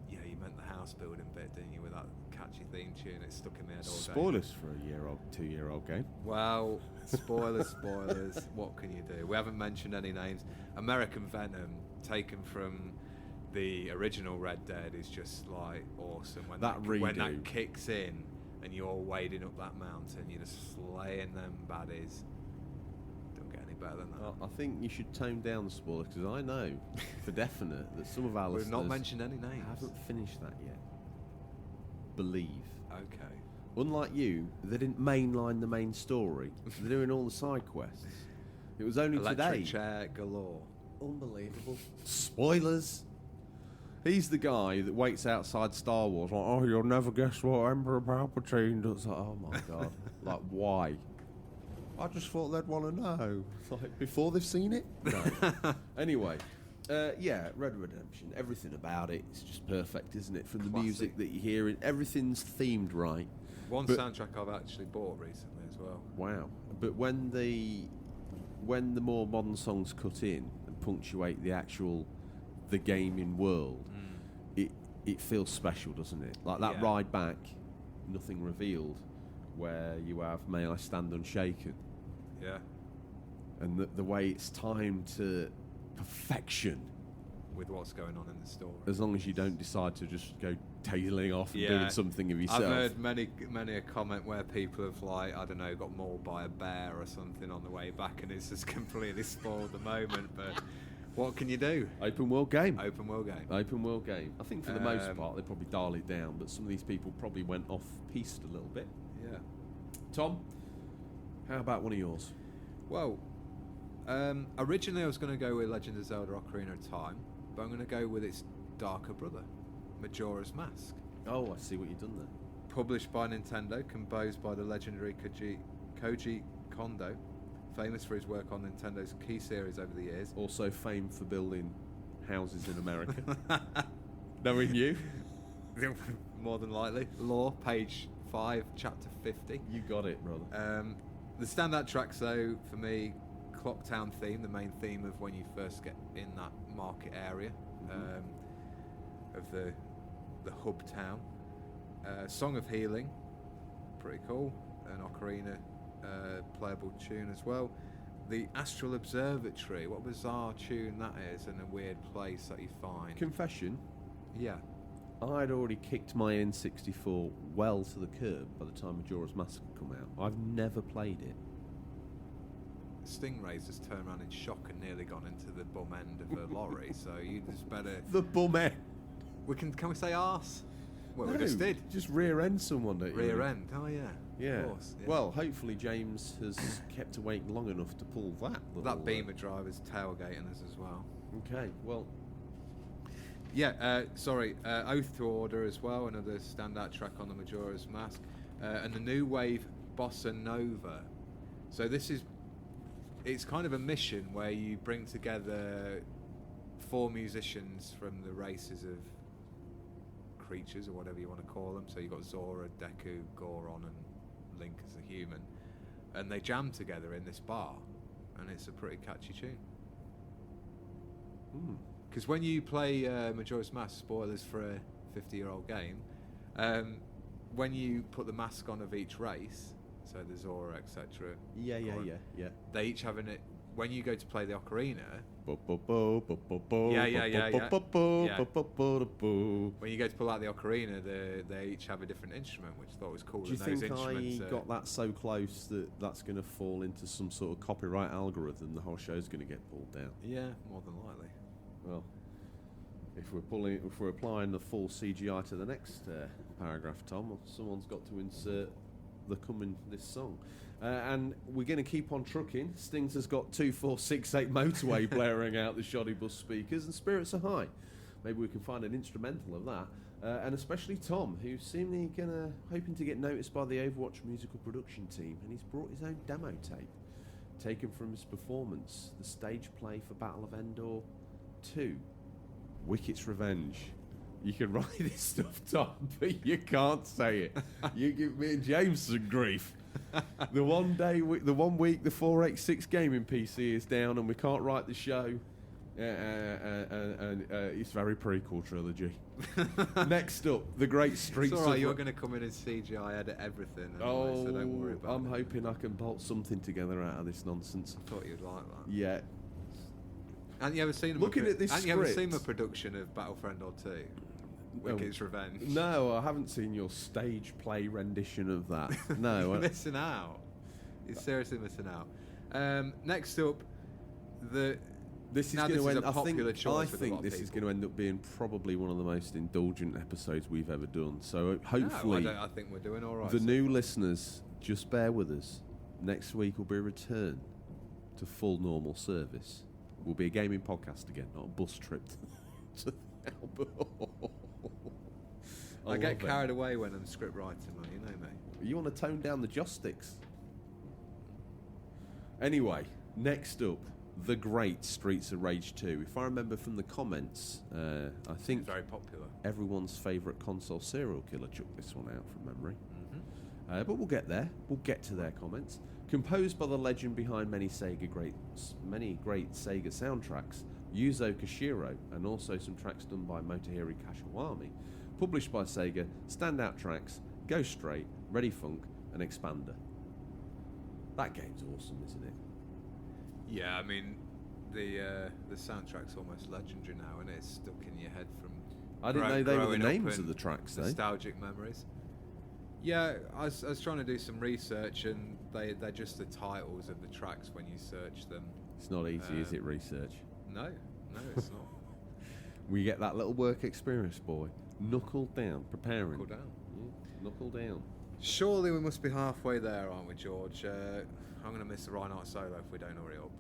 Speaker 2: yeah, you meant the house building bit, didn't you, with that catchy theme tune? It stuck in my head all day.
Speaker 1: Spoilers for a 2-year-old game.
Speaker 2: Well, spoilers. What can you do? We haven't mentioned any names. American Venom, taken from the original Red Dead, is just like awesome. When that kicks in and you're wading up that mountain, you're just slaying them baddies. Don't get any better than that.
Speaker 1: I think you should tone down the spoilers, because I know for definite that some of our listeners
Speaker 2: We've not mentioned any names.
Speaker 1: Haven't finished that yet. Believe.
Speaker 2: Okay.
Speaker 1: Unlike you, they didn't mainline the main story. They're doing all the side quests. It was only
Speaker 2: Electric
Speaker 1: today.
Speaker 2: chair galore.
Speaker 1: Unbelievable. Spoilers. He's the guy that waits outside Star Wars like, oh, you'll never guess what Emperor Palpatine does. Like, oh my God. Like, why? I just thought they'd want to know. Like, before they've seen it? No. Anyway, yeah, Red Redemption. Everything about it is just perfect, isn't it? From the music that you hear, everything's themed right.
Speaker 2: One soundtrack I've actually bought recently as well.
Speaker 1: Wow. But when the more modern songs cut in and punctuate the gaming world, it feels special, doesn't it? Like that ride back, Nothing Revealed, where you have May I Stand Unshaken.
Speaker 2: Yeah.
Speaker 1: And the way it's timed to perfection.
Speaker 2: With what's going on in the story.
Speaker 1: As long as you don't decide to just go tailing off and doing something of yourself.
Speaker 2: I've heard many a comment where people have, like, I don't know, got mauled by a bear or something on the way back, and it's just completely spoiled the moment, but what can you do?
Speaker 1: Open world game.
Speaker 2: I
Speaker 1: think for the most part they probably dial it down, but some of these people probably went off piste a little bit.
Speaker 2: Yeah.
Speaker 1: Tom, how about one of yours?
Speaker 2: Well, originally I was going to go with Legend of Zelda Ocarina of Time, but I'm going to go with its darker brother, Majora's Mask.
Speaker 1: Oh, I see what you've done there.
Speaker 2: Published by Nintendo, composed by the legendary Koji Kondo, famous for his work on Nintendo's key series over the years.
Speaker 1: Also famed for building houses in America. Knowing you.
Speaker 2: More than likely. Lore, page 5, chapter 50.
Speaker 1: You got it, brother.
Speaker 2: The standout tracks, though, for me, Clocktown theme, the main theme of when you first get in that market area of the hub town. Song of Healing, pretty cool. An Ocarina playable tune as well. The Astral Observatory, what bizarre tune that is, in a weird place that you find.
Speaker 1: Confession.
Speaker 2: Yeah.
Speaker 1: I'd already kicked my N64 well to the curb by the time Majora's Mask had come out. I've never played it.
Speaker 2: Stingrays just turned around in shock and nearly gone into the bum end of a lorry, so you just better...
Speaker 1: The bum end?
Speaker 2: Can we say arse? Well,
Speaker 1: no,
Speaker 2: we just did.
Speaker 1: Just rear end someone, don't you?
Speaker 2: Rear end, oh yeah.
Speaker 1: Yeah.
Speaker 2: Of course, yeah.
Speaker 1: Well, hopefully James has kept awake long enough to pull that little...
Speaker 2: That Beamer driver's tailgating us as well.
Speaker 1: Okay, well...
Speaker 2: Yeah, Oath to Order as well, another standout track on the Majora's Mask. And the New Wave Bossa Nova. So it's kind of a mission where you bring together 4 musicians from the races of creatures, or whatever you want to call them. So you've got Zora, Deku, Goron, and Link as a human. And they jam together in this bar, and it's a pretty catchy tune. Because when you play Majora's Mask, spoilers for a 50-year-old game, when you put the mask on of each race, so the Zora, etc.
Speaker 1: Yeah.
Speaker 2: They each have it. When you go to play the Ocarina, when you go to pull out the Ocarina, they each have a different instrument, which I thought was cool.
Speaker 1: Do you think I got that so close that that's going to fall into some sort of copyright algorithm? The whole show's going to get pulled down.
Speaker 2: Yeah, more than likely.
Speaker 1: Well, if we're applying the full CGI to the next paragraph, Tom, someone's got to insert the coming this song. And we're going to keep on trucking. Stings has got 2468 motorway blaring out the shoddy bus speakers, and spirits are high. Maybe we can find an instrumental of that. And especially Tom, who's seemingly hoping to get noticed by the Overwatch musical production team, and he's brought his own demo tape, taken from his performance, the stage play for Battle of Endor 2, Wicket's Revenge. You can write this stuff, Tom, but you can't say it. You give me and James some grief. The 1 week, the 486 gaming PC is down, and we can't write the show. And it's very prequel trilogy. Next up, the great Streets.
Speaker 2: It's all right, you're going to come in and CGI edit everything. Anyway, so don't worry about
Speaker 1: I'm
Speaker 2: it.
Speaker 1: hoping I can bolt something together out of this nonsense.
Speaker 2: I thought you'd like that.
Speaker 1: Yeah.
Speaker 2: Hadn't you ever seen
Speaker 1: Looking at this
Speaker 2: Hadn't you ever
Speaker 1: script-
Speaker 2: seen a production of Battlefront or 2? Wicket's Revenge.
Speaker 1: No, I haven't seen your stage play rendition of that. No.
Speaker 2: You're missing out. You're seriously missing out. Next up,
Speaker 1: This is
Speaker 2: now
Speaker 1: going to end.
Speaker 2: a popular choice with a lot
Speaker 1: think
Speaker 2: of
Speaker 1: this is
Speaker 2: people.
Speaker 1: going to end up being probably one of the most indulgent episodes we've ever done. So hopefully,
Speaker 2: No, I think we're doing all right.
Speaker 1: the new listeners just bear with us. Next week will be a return to full normal service. We'll be a gaming podcast again, not a bus trip to
Speaker 2: I get carried away when I'm script writing, man. You know me.
Speaker 1: You want to tone down the joysticks. Anyway, next up, the great Streets of Rage 2. If I remember from the comments, I think
Speaker 2: It's very popular.
Speaker 1: everyone's favourite console serial killer chucked this one out from memory.
Speaker 2: Mm-hmm.
Speaker 1: But we'll get there. We'll get to their comments. Composed by the legend behind many great Sega soundtracks, Yuzo Koshiro, and also some tracks done by Motohiro Kashiwami. Published by Sega, standout tracks, Go Straight, Ready Funk, and Expander. That game's awesome, isn't it?
Speaker 2: Yeah, I mean, the soundtrack's almost legendary now, and it's stuck in your head from.
Speaker 1: I didn't know they were the
Speaker 2: growing up
Speaker 1: names of
Speaker 2: and
Speaker 1: the tracks, though.
Speaker 2: Nostalgic memories. Yeah, I was trying to do some research, and they're just the titles of the tracks when you search them.
Speaker 1: It's not easy, is it, research?
Speaker 2: No, it's not.
Speaker 1: We get that little work experience, boy. Knuckle down, preparing.
Speaker 2: Knuckle down.
Speaker 1: Yeah, knuckle down.
Speaker 2: Surely we must be halfway there, aren't we, George? I'm going to miss the Reinhardt solo if we don't hurry up.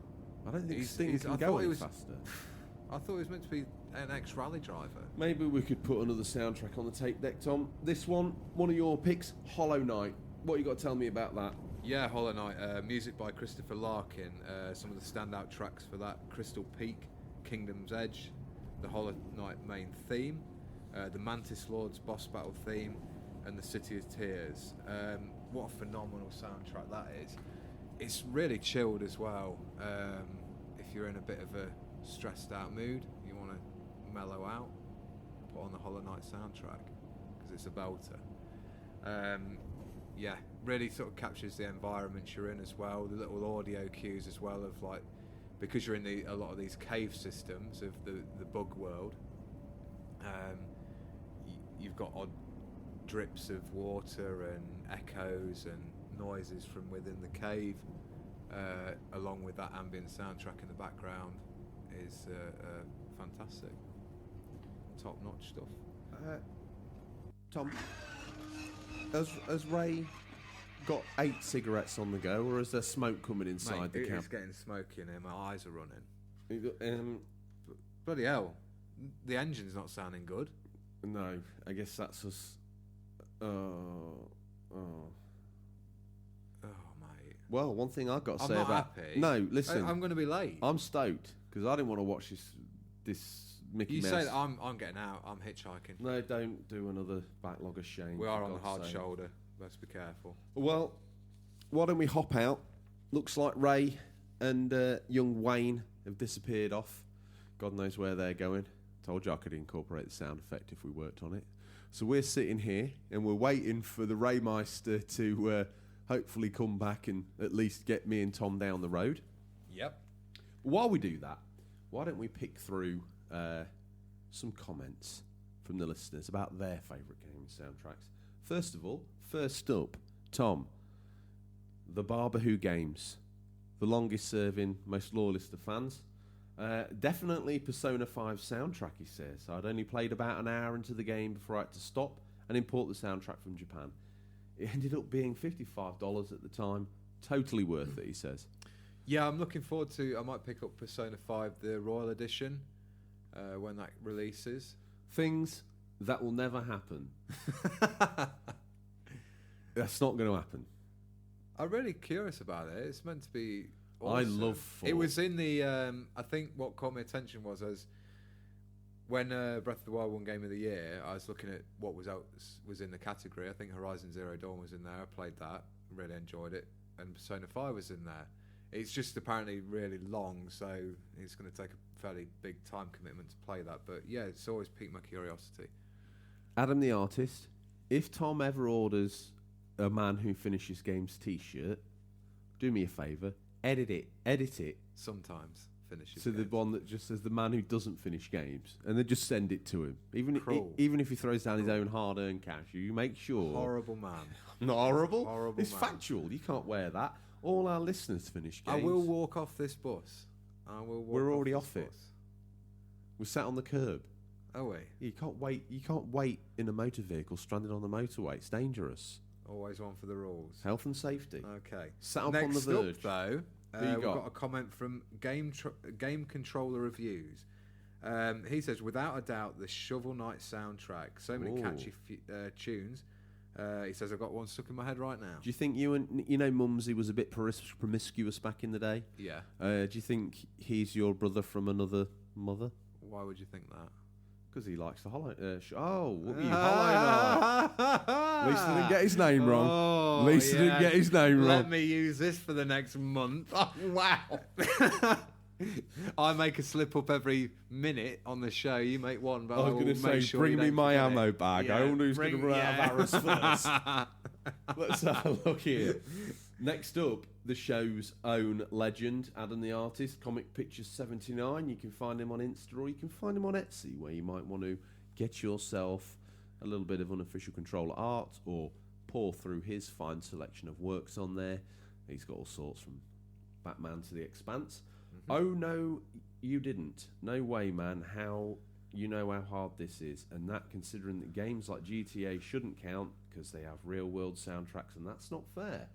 Speaker 1: I don't think
Speaker 2: He's-
Speaker 1: Sting
Speaker 2: he's-
Speaker 1: can
Speaker 2: I
Speaker 1: go
Speaker 2: thought he
Speaker 1: any
Speaker 2: was-
Speaker 1: faster.
Speaker 2: I thought he was meant to be an ex-rally driver.
Speaker 1: Maybe we could put another soundtrack on the tape deck, Tom. This one of your picks, Hollow Knight. What you got to tell me about that?
Speaker 2: Yeah, Hollow Knight, music by Christopher Larkin. Some of the standout tracks for that: Crystal Peak, Kingdom's Edge, the Hollow Knight main theme, the Mantis Lord's boss battle theme, and the City of Tears. What a phenomenal soundtrack that is. It's really chilled as well. If you're in a bit of a stressed out mood, you want to mellow out, put on the Hollow Knight soundtrack because it's a belter. Yeah, really sort of captures the environment you're in as well. The little audio cues as well of like, because you're in a lot of these cave systems of the bug world. You've got odd drips of water and echoes and noises from within the cave, along with that ambient soundtrack in the background, is fantastic, top-notch stuff.
Speaker 1: Tom, has Ray got 8 cigarettes on the go, or is there smoke coming inside the
Speaker 2: It's
Speaker 1: camp?
Speaker 2: getting smoky in here. My eyes are running.
Speaker 1: Um,
Speaker 2: Bloody hell, the engine's not sounding good.
Speaker 1: no, I guess that's us. Oh.
Speaker 2: Oh, mate.
Speaker 1: Well, one thing I've got to
Speaker 2: I'm
Speaker 1: say
Speaker 2: not
Speaker 1: about
Speaker 2: happy.
Speaker 1: no, listen,
Speaker 2: I'm going to be late.
Speaker 1: I'm stoked because I didn't want to watch this Mickey
Speaker 2: You
Speaker 1: Mouse.
Speaker 2: say that I'm getting out. I'm hitchhiking.
Speaker 1: No, don't do another backlog of shame.
Speaker 2: We
Speaker 1: for
Speaker 2: are on the
Speaker 1: God's
Speaker 2: hard
Speaker 1: sake.
Speaker 2: shoulder. Let's be careful.
Speaker 1: Well, why don't we hop out? Looks like Ray and young Wayne have disappeared off. God knows where they're going. Told you I could incorporate the sound effect if we worked on it. So we're sitting here and we're waiting for the Raymeister to hopefully come back and at least get me and Tom down the road.
Speaker 2: Yep.
Speaker 1: While we do that, why don't we pick through some comments from the listeners about their favourite gaming soundtracks. First up, Tom, the Barber Who Games, the longest serving, most loyalist of fans. Definitely Persona 5 soundtrack, he says. I'd only played about an hour into the game before I had to stop and import the soundtrack from Japan. It ended up being $55 at the time. Totally worth it, he says.
Speaker 2: Yeah, I'm looking forward to... I might pick up Persona 5, the Royal Edition, when that releases.
Speaker 1: Things that will never happen. That's not going to happen.
Speaker 2: I'm really curious about it. It's meant to be awesome.
Speaker 1: I love 4.
Speaker 2: It was in the... I think what caught my attention was as when Breath of the Wild won Game of the Year, I was looking at what was in the category. I think Horizon Zero Dawn was in there. I played that. Really enjoyed it. And Persona 5 was in there. It's just apparently really long, so it's going to take a fairly big time commitment to play that. But yeah, it's always piqued my curiosity.
Speaker 1: Adam the Artist, if Tom ever orders a Man Who Finishes Games t-shirt, do me a favour, edit it.
Speaker 2: Sometimes finishes
Speaker 1: So
Speaker 2: games.
Speaker 1: the one that just says the man who doesn't finish games, and then just send it to him. Even if he throws down his own hard-earned cash, you make sure.
Speaker 2: Horrible man.
Speaker 1: Not horrible.
Speaker 2: Horrible
Speaker 1: It's
Speaker 2: man.
Speaker 1: factual. You can't wear that. All our listeners finish games.
Speaker 2: I will walk off this bus.
Speaker 1: We're already off it. We're sat on the curb.
Speaker 2: Oh wait.
Speaker 1: You can't wait. You can't wait in a motor vehicle stranded on the motorway. It's dangerous.
Speaker 2: Always one for the rules.
Speaker 1: Health and safety.
Speaker 2: Okay.
Speaker 1: Sat up
Speaker 2: Next
Speaker 1: on the verge.
Speaker 2: up, though,
Speaker 1: Who you
Speaker 2: we've
Speaker 1: got?
Speaker 2: got a comment from Game Controller Reviews. He says, without a doubt, the Shovel Knight soundtrack. So many catchy tunes. He says, I've got one stuck in my head right now.
Speaker 1: Do you think Mumsy was a bit promiscuous back in the day?
Speaker 2: Yeah.
Speaker 1: Do you think he's your brother from another mother?
Speaker 2: Why would you think that?
Speaker 1: Because he likes the Hollow. What were you, Hollow Knight? At least I didn't get his name wrong.
Speaker 2: Oh,
Speaker 1: At least I didn't get his name wrong.
Speaker 2: Let me use this for the next month. Oh, wow. I make a slip up every minute on the show. You make one, but
Speaker 1: I was going to say,
Speaker 2: sure
Speaker 1: bring me my ammo
Speaker 2: it.
Speaker 1: bag.
Speaker 2: Yeah,
Speaker 1: I wonder who's going to run out of arrows first.
Speaker 2: first.
Speaker 1: Let's have a look here. Next up, the show's own legend, Adam the Artist, Comic Pictures 79. You can find him on Insta or you can find him on Etsy, where you might want to get yourself a little bit of unofficial controller art or pour through his fine selection of works on there. He's got all sorts from Batman to The Expanse. Mm-hmm. Oh, no, you didn't. No way, man. You know how hard this is. And that considering that games like GTA shouldn't count because they have real-world soundtracks, and that's not fair.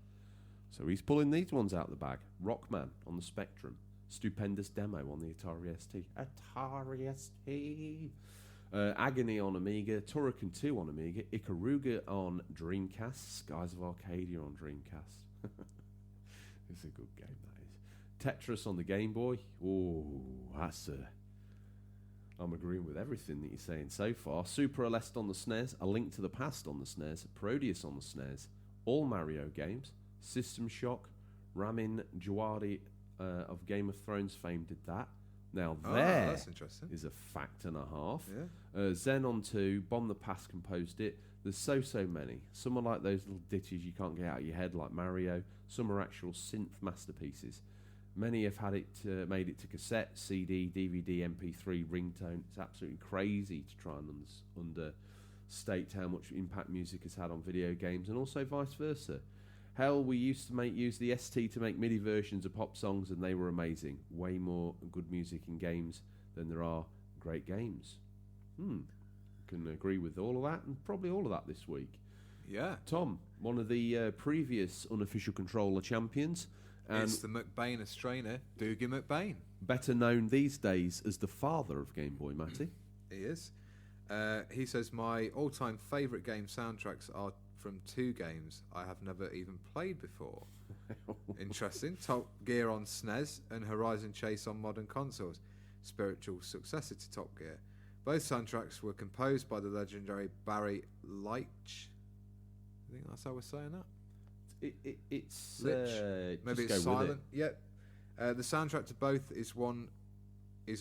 Speaker 1: So he's pulling these ones out of the bag. Rockman on the Spectrum. Stupendous Demo on the Atari ST. Atari ST. Agony on Amiga. Turrican 2 on Amiga. Ikaruga on Dreamcast. Skies of Arcadia on Dreamcast. It's a good game, that is. Tetris on the Game Boy. Oh, that's I'm agreeing with everything that you're saying so far. Super Aleste on the SNES. A Link to the Past on the SNES. Proteus on the SNES. All Mario games. System Shock, Ramin Djawadi of Game of Thrones fame did that. Now
Speaker 2: that's interesting.
Speaker 1: is a fact and a half.
Speaker 2: Yeah.
Speaker 1: Xenon 2, Bomb the Past composed it. There's so many. Some are like those little ditties you can't get out of your head like Mario. Some are actual synth masterpieces. Many have had it made it to cassette, CD, DVD, MP3, ringtone. It's absolutely crazy to try and understate how much impact music has had on video games and also vice versa. Hell, we used to use the ST to make MIDI versions of pop songs, and they were amazing. Way more good music in games than there are great games. Can agree with all of that, and probably all of that this week.
Speaker 2: Yeah.
Speaker 1: Tom, one of the previous unofficial controller champions. And
Speaker 2: it's the McBain Austrainer, Doogie McBain.
Speaker 1: Better known these days as the father of Game Boy, Matty.
Speaker 2: He is. He says, my all-time favourite game soundtracks are from 2 games I have never even played before. Interesting. Top Gear on SNES and Horizon Chase on modern consoles. Spiritual successor to Top Gear. Both soundtracks were composed by the legendary Barry Leitch. I think that's how we're saying that.
Speaker 1: It's
Speaker 2: maybe it's silent. Yep. The soundtrack to both is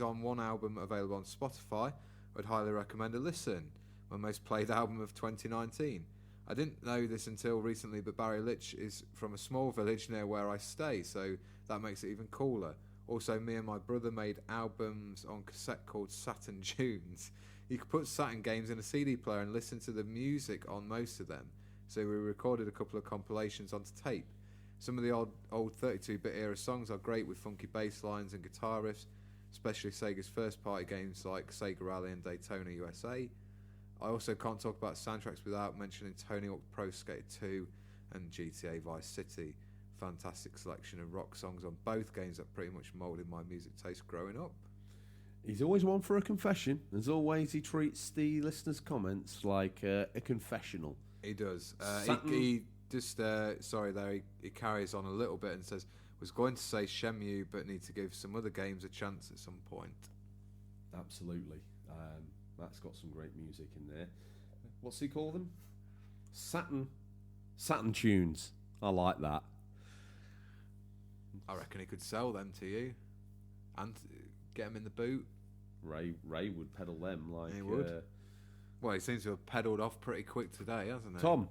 Speaker 2: on one album available on Spotify. I'd highly recommend a listen. My most played album of 2019. I didn't know this until recently, but Barry Leitch is from a small village near where I stay, so that makes it even cooler. Also, me and my brother made albums on cassette called Saturn Tunes. You could put Saturn games in a CD player and listen to the music on most of them. So we recorded a couple of compilations onto tape. Some of the old 32-bit era songs are great with funky bass lines and guitar riffs, especially Sega's first-party games like Sega Rally and Daytona USA. I also can't talk about soundtracks without mentioning Tony Hawk Pro Skater 2 and GTA Vice City. Fantastic selection of rock songs on both games that pretty much moulded my music taste growing up.
Speaker 1: He's always one for a confession. As always, he treats the listeners' comments like a confessional.
Speaker 2: He does. He just, he carries on a little bit and says, was going to say Shenmue, but need to give some other games a chance at some point.
Speaker 1: Absolutely. That's got some great music in there. What's he call them? Saturn tunes. I like that.
Speaker 2: I reckon he could sell them to you and get them in the boot.
Speaker 1: Ray would peddle them like.
Speaker 2: He would. Well, he seems to have pedalled off pretty quick today, hasn't he?
Speaker 1: Tom,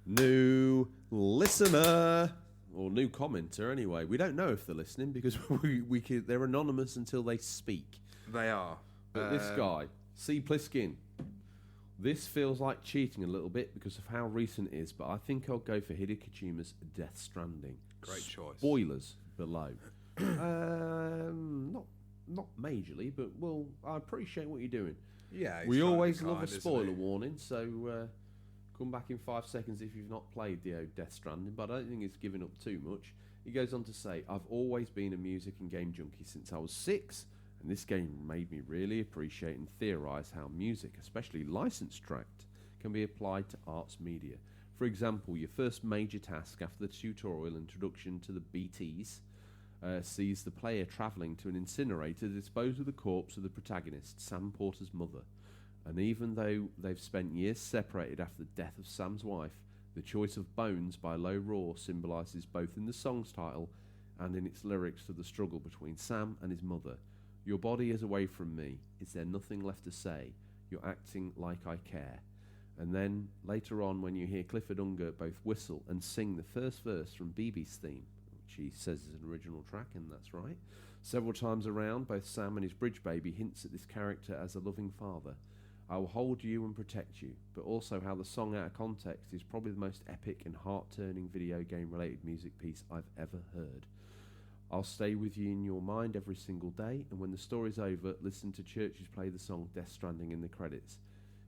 Speaker 1: new listener or new commenter anyway. We don't know if they're listening because they're anonymous until they speak.
Speaker 2: They are.
Speaker 1: But this guy, C. Pliskin, this feels like cheating a little bit because of how recent it is, but I think I'll go for Hideo Kojima's Death Stranding.
Speaker 2: Great choice.
Speaker 1: Spoilers below. Not majorly, but I appreciate what you're doing.
Speaker 2: Yeah,
Speaker 1: we always love a spoiler warning, so come back in 5 seconds if you've not played the Death Stranding, but I don't think it's giving up too much. He goes on to say, I've always been a music and game junkie since I was 6, and this game made me really appreciate and theorise how music, especially licensed tracked, can be applied to arts media. For example, your first major task after the tutorial introduction to the BTs sees the player travelling to an incinerator to dispose of the corpse of the protagonist, Sam Porter's mother. And even though they've spent years separated after the death of Sam's wife, the choice of Bones by Low Raw symbolises both in the song's title and in its lyrics to the struggle between Sam and his mother. Your body is away from me. Is there nothing left to say? You're acting like I care. And then, later on, when you hear Clifford Unger both whistle and sing the first verse from BB's theme, which he says is an original track, and that's right, several times around, both Sam and his bridge baby hints at this character as a loving father. I will hold you and protect you, but also how the song out of context is probably the most epic and heart-turning video game-related music piece I've ever heard. I'll stay with you in your mind every single day, and when the story's over, listen to Churches play the song Death Stranding in the credits.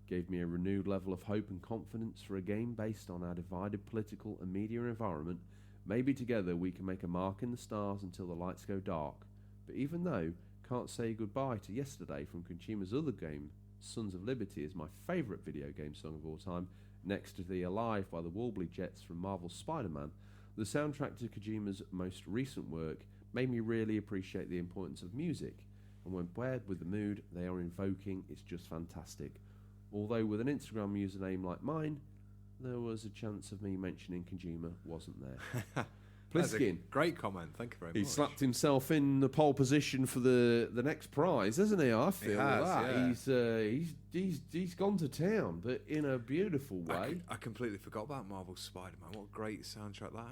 Speaker 1: Gave me a renewed level of hope and confidence for a game based on our divided political and media environment. Maybe together we can make a mark in the stars until the lights go dark. But even though Can't Say Goodbye to Yesterday from Kojima's other game, Sons of Liberty, is my favourite video game song of all time, next to the Alive by the Warbly Jets from Marvel's Spider-Man, the soundtrack to Kojima's most recent work made me really appreciate the importance of music, and when paired with the mood they are invoking, it's just fantastic. Although with an Instagram username like mine, there was a chance of me mentioning Kojima wasn't there. Pliskin,
Speaker 2: great comment. Thank you very much.
Speaker 1: He slapped himself in the pole position for the next prize, hasn't he? I feel he's gone to town, but in a beautiful way.
Speaker 2: I completely forgot about Marvel's Spider-Man. What a great soundtrack that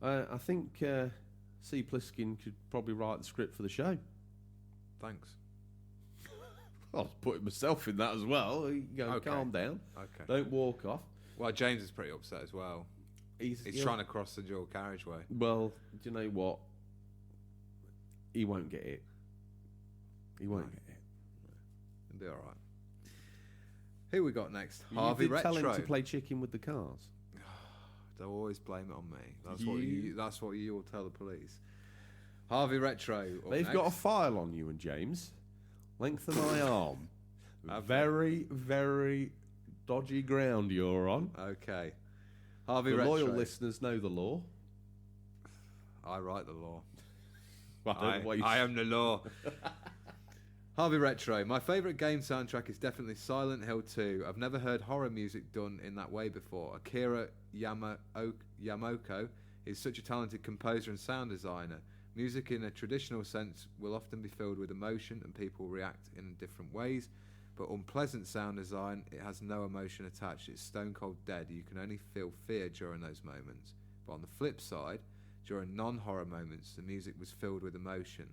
Speaker 2: has.
Speaker 1: I think C. Pliskin could probably write the script for the show.
Speaker 2: Thanks.
Speaker 1: I was putting myself in that as well. You go, calm down.
Speaker 2: Okay.
Speaker 1: Don't walk off.
Speaker 2: Well, James is pretty upset as well. He's trying to cross the dual carriageway.
Speaker 1: Well, do you know what? He won't get it. He won't get it.
Speaker 2: He'll be all right. Who we got next? Harvey Retro.
Speaker 1: Tell him to play chicken with the cars.
Speaker 2: They'll always blame it on me. That's what you will tell the police. Harvey Retro.
Speaker 1: They've got a file on you and James. Length of my arm. Very, very dodgy ground you're on.
Speaker 2: Okay. Harvey
Speaker 1: the
Speaker 2: Retro.
Speaker 1: Loyal listeners know the law.
Speaker 2: I write the law.
Speaker 1: I
Speaker 2: am the law. Harvey Retro. My favourite game soundtrack is definitely Silent Hill 2. I've never heard horror music done in that way before. Akira Yamaoka is such a talented composer and sound designer. Music in a traditional sense will often be filled with emotion and people react in different ways, but unpleasant sound design, it has no emotion attached. It's stone cold dead. You can only feel fear during those moments. But on the flip side, during non-horror moments, the music was filled with emotion,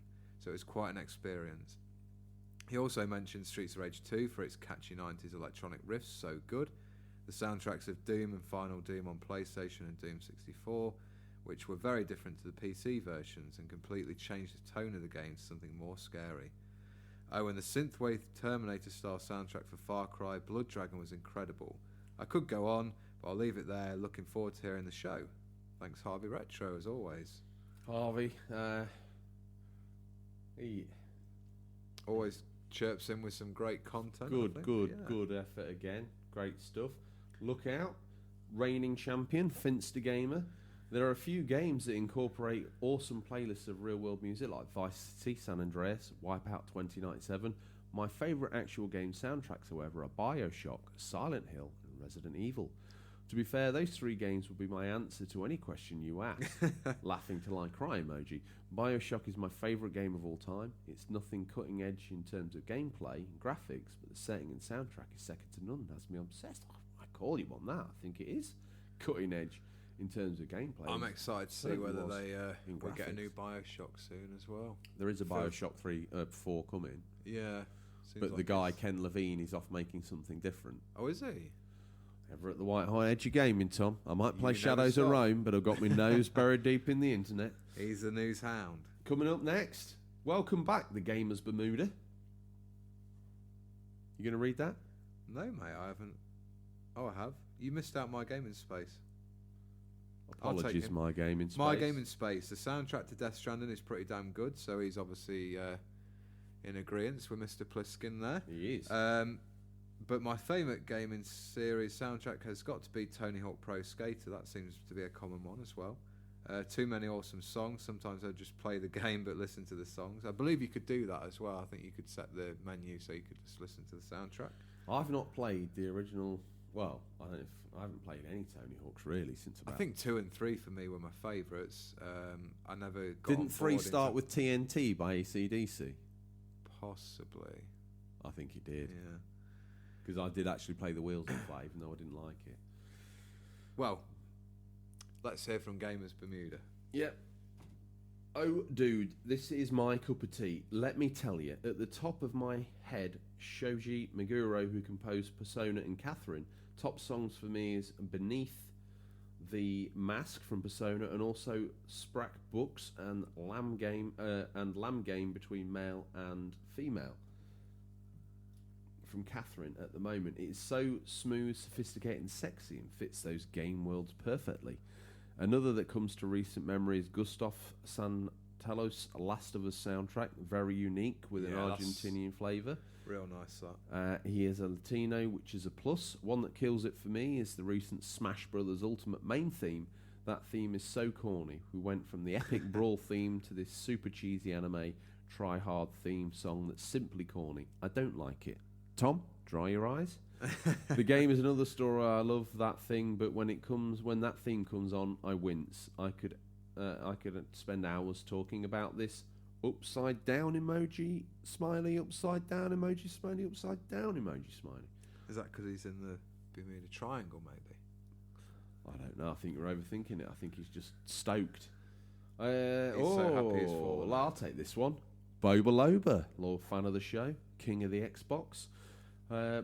Speaker 2: so it was quite an experience. He also mentioned Streets of Rage 2 for its catchy 90s electronic riffs, so good. The soundtracks of Doom and Final Doom on PlayStation and Doom 64, which were very different to the PC versions and completely changed the tone of the game to something more scary. Oh, and the synthwave Terminator-style soundtrack for Far Cry Blood Dragon was incredible. I could go on, but I'll leave it there. Looking forward to hearing the show. Thanks, Harvey Retro, as always.
Speaker 1: Harvey, he
Speaker 2: always chirps in with some great content.
Speaker 1: Good effort again. Great stuff. Look out, reigning champion, Finster Gamer. There are a few games that incorporate awesome playlists of real-world music, like Vice City, San Andreas, Wipeout 2097. My favourite actual game soundtracks, however, are BioShock, Silent Hill, and Resident Evil. To be fair, those 3 games would be my answer to any question you ask. Laughing till I cry emoji. BioShock is my favourite game of all time. It's nothing cutting edge in terms of gameplay and graphics, but the setting and soundtrack is second to none. That's me obsessed. I call you on that. I think it is cutting edge in terms of gameplay.
Speaker 2: I'm excited to see whether they will get a new BioShock soon as well.
Speaker 1: There is a BioShock 4 coming.
Speaker 2: Yeah.
Speaker 1: But the guy, Ken Levine, is off making something different.
Speaker 2: Oh, is he?
Speaker 1: Ever at the white high edge of gaming, Tom. I might play Shadows of Rome, but I've got my nose buried deep in the internet.
Speaker 2: He's the news hound.
Speaker 1: Coming up next, welcome back, the Gamers Bermuda. You going to read that?
Speaker 2: No, mate, I haven't. Oh, I have. You missed out My Gaming Space.
Speaker 1: Apologies, My Gaming Space.
Speaker 2: My Gaming Space. The soundtrack to Death Stranding is pretty damn good, so he's obviously in agreement with Mr. Pliskin there.
Speaker 1: He is.
Speaker 2: But my favourite gaming series soundtrack has got to be Tony Hawk Pro Skater. That seems to be a common one as well. Too many awesome songs. Sometimes I just play the game but listen to the songs. I believe you could do that as well. I think you could set the menu so you could just listen to the soundtrack.
Speaker 1: I've not played the original. Well, I haven't played any Tony Hawks really since about.
Speaker 2: I think 2 and 3 for me were my favourites. I never got.
Speaker 1: Didn't 3 start with TNT by AC/DC?
Speaker 2: Possibly.
Speaker 1: I think it did.
Speaker 2: Yeah.
Speaker 1: Because I did actually play the Wheels on Play, even though I didn't like it.
Speaker 2: Well, let's hear from Gamers Bermuda.
Speaker 1: Yep. Oh, dude, this is my cup of tea. Let me tell you, at the top of my head, Shoji Meguro, who composed Persona and Catherine. Top songs for me is Beneath the Mask from Persona, and also Sprack Books and Lamb Game Between Male and Female from Catherine at the moment. It is so smooth, sophisticated and sexy and fits those game worlds perfectly. Another that comes to recent memory is Gustav Santello's Last of Us soundtrack, very unique with an Argentinian flavour.
Speaker 2: Real nice that.
Speaker 1: He is a Latino, which is a plus. One that kills it for me is the recent Smash Brothers Ultimate main theme. That theme is so corny. We went from the epic brawl theme to this super cheesy anime try-hard theme song that's simply corny. I don't like it. Tom, dry your eyes. The game is another story. I love that thing, but when that theme comes on, I wince. I could spend hours talking about this. Upside down emoji, smiley, upside down emoji, smiley, upside down emoji, smiley.
Speaker 2: Is that because he's in the Bermuda Triangle, maybe?
Speaker 1: I don't know. I think you're overthinking it. I think he's just stoked.
Speaker 2: He's so happy he's fallen.
Speaker 1: I'll take this one. Boba Loba, loyal fan of the show, king of the Xbox.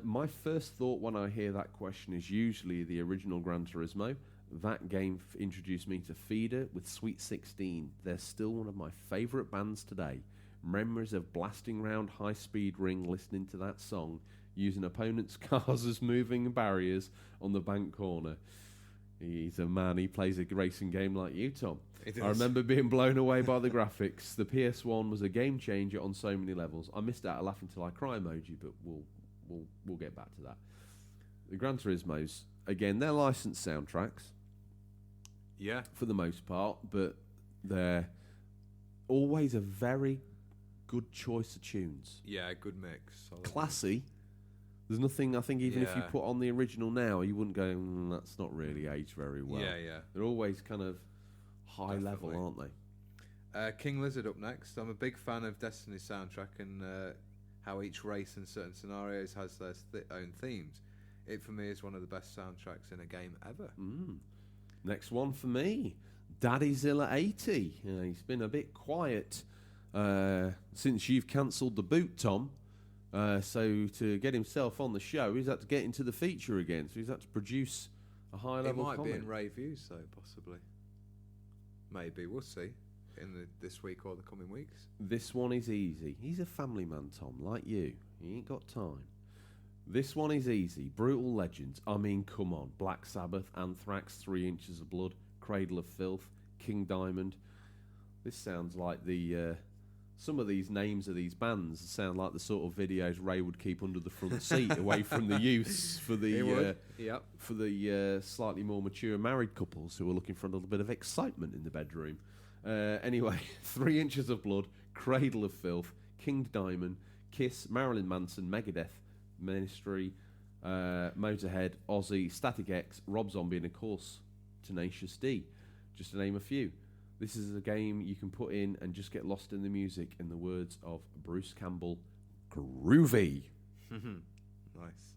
Speaker 1: My first thought when I hear that question is usually the original Gran Turismo. That game introduced me to Feeder with Sweet 16. They're still one of my favourite bands today. Memories of blasting round high-speed ring listening to that song, using opponents' cars as moving barriers on the bank corner. He's a man. He plays a racing game like you, Tom. I remember being blown away by the graphics. The PS1 was a game changer on so many levels. I missed out a laugh until I cry emoji, but we'll get back to that. The Gran Turismos, again, they're licensed soundtracks.
Speaker 2: Yeah. For
Speaker 1: the most part, but they're always a very good choice of tunes.
Speaker 2: Yeah, good mix.
Speaker 1: Classy. There's nothing, I think, even if you put on the original now, you wouldn't go, that's not really aged very well.
Speaker 2: Yeah.
Speaker 1: They're always kind of high level, aren't they?
Speaker 2: King Lizard up next. I'm a big fan of Destiny's soundtrack and how each race in certain scenarios has their own themes. It, for me, is one of the best soundtracks in a game ever.
Speaker 1: Next one for me, Daddyzilla 80. He's been a bit quiet since you've cancelled the boot, Tom. So to get himself on the show, he's had to get into the feature again. So he's had to produce a high-level comment.
Speaker 2: It might be in rave views, though, possibly. Maybe, we'll see. in this week or the coming weeks?
Speaker 1: This one is easy. He's a family man, Tom, like you. He ain't got time. This one is easy. Brutal Legends. I mean, come on. Black Sabbath, Anthrax, 3 Inches of Blood, Cradle of Filth, King Diamond. This sounds like the... some of these names of these bands sound like the sort of videos Ray would keep under the front seat, away from the youths, for the for the slightly more mature married couples who are looking for a little bit of excitement in the bedroom. Anyway, 3 Inches of Blood, Cradle of Filth, King Diamond, Kiss, Marilyn Manson, Megadeth, Ministry, Motorhead, Ozzy, Static X, Rob Zombie, and of course Tenacious D, just to name a few. This is a game you can put in and just get lost in the music, in the words of Bruce Campbell. Groovy.
Speaker 2: Nice.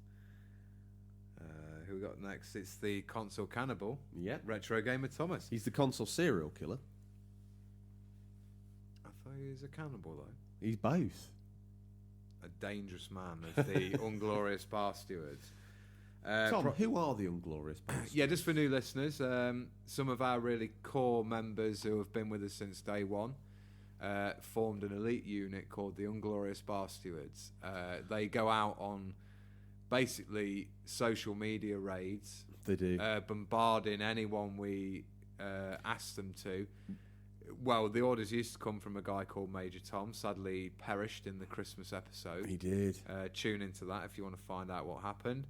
Speaker 2: Who we got next? It's the console cannibal.
Speaker 1: Yeah.
Speaker 2: Retro Gamer Thomas.
Speaker 1: He's the console serial killer.
Speaker 2: I thought he was a cannibal, though.
Speaker 1: He's both.
Speaker 2: A dangerous man as the Unglorious Bar Stewards.
Speaker 1: Tom, who are the Unglorious Bar Stewards?
Speaker 2: Yeah, just for new listeners, some of our really core members who have been with us since day one formed an elite unit called the Unglorious Bar Stewards. They go out on basically social media raids.
Speaker 1: They do.
Speaker 2: Bombarding anyone we ask them to. Well, the orders used to come from a guy called Major Tom. Sadly, perished in the Christmas episode.
Speaker 1: He did.
Speaker 2: Tune into that if you want to find out what happened.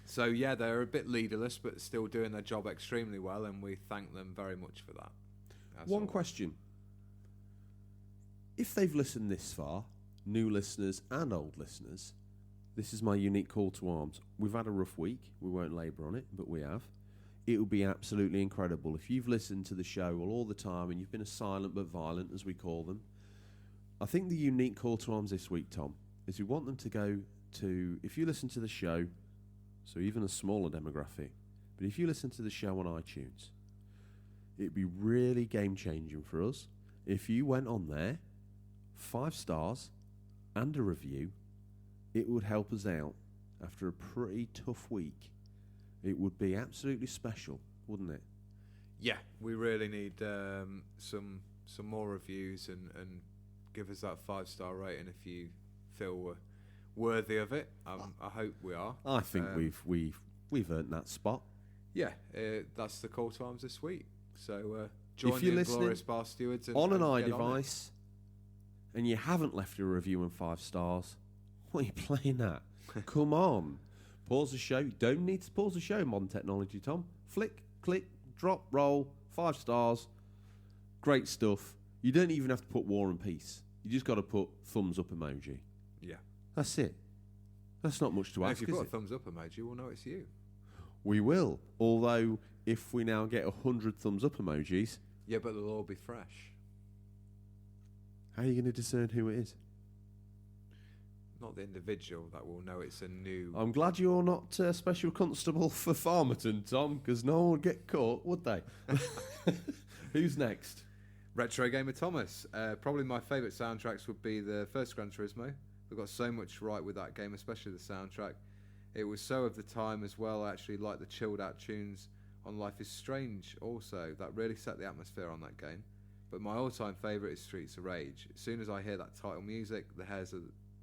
Speaker 2: So, yeah, they're a bit leaderless, but still doing their job extremely well, and we thank them very much for that.
Speaker 1: One question. If they've listened this far, new listeners and old listeners, this is my unique call to arms. We've had a rough week. We won't labour on it, but we have. It would be absolutely incredible if you've listened to the show all the time and you've been a silent but violent, as we call them. I think the unique call to arms this week, Tom, is we want them to go to, if you listen to the show, so even a smaller demographic, but if you listen to the show on iTunes, it'd be really game-changing for us if you went on there, 5 stars and a review. It would help us out after a pretty tough week. It would be absolutely special, wouldn't it?
Speaker 2: Yeah, we really need some more reviews and give us that 5-star rating if you feel we're worthy of it. I hope we are.
Speaker 1: I think we've earned that spot.
Speaker 2: Yeah, that's the call to arms this week. So join
Speaker 1: if you're
Speaker 2: the Glorious Bar Stewards
Speaker 1: on an iDevice and you haven't left a review and 5 stars, what are you playing at? Come on. Pause the show. You don't need to pause the show, modern technology, Tom. Flick, click, drop, roll, 5 stars. Great stuff. You don't even have to put war and peace. You just got to put thumbs up emoji.
Speaker 2: Yeah.
Speaker 1: That's it. That's not much to ask,
Speaker 2: if you put
Speaker 1: it?
Speaker 2: a thumbs up emoji, we'll know it's you.
Speaker 1: We will. Although, if we now get 100 thumbs up emojis...
Speaker 2: Yeah, but they'll all be fresh.
Speaker 1: How are you going to discern who it is?
Speaker 2: Not the individual that will know it's a new...
Speaker 1: I'm glad you're not Special Constable for Farmerton, Tom, because no one would get caught, would they? Who's next?
Speaker 2: Retro Gamer Thomas. Probably my favourite soundtracks would be the first Gran Turismo. We've got so much right with that game, especially the soundtrack. It was so of the time as well. I actually like the chilled out tunes on Life is Strange also. That really set the atmosphere on that game. But my all-time favourite is Streets of Rage. As soon as I hear that title music, the hairs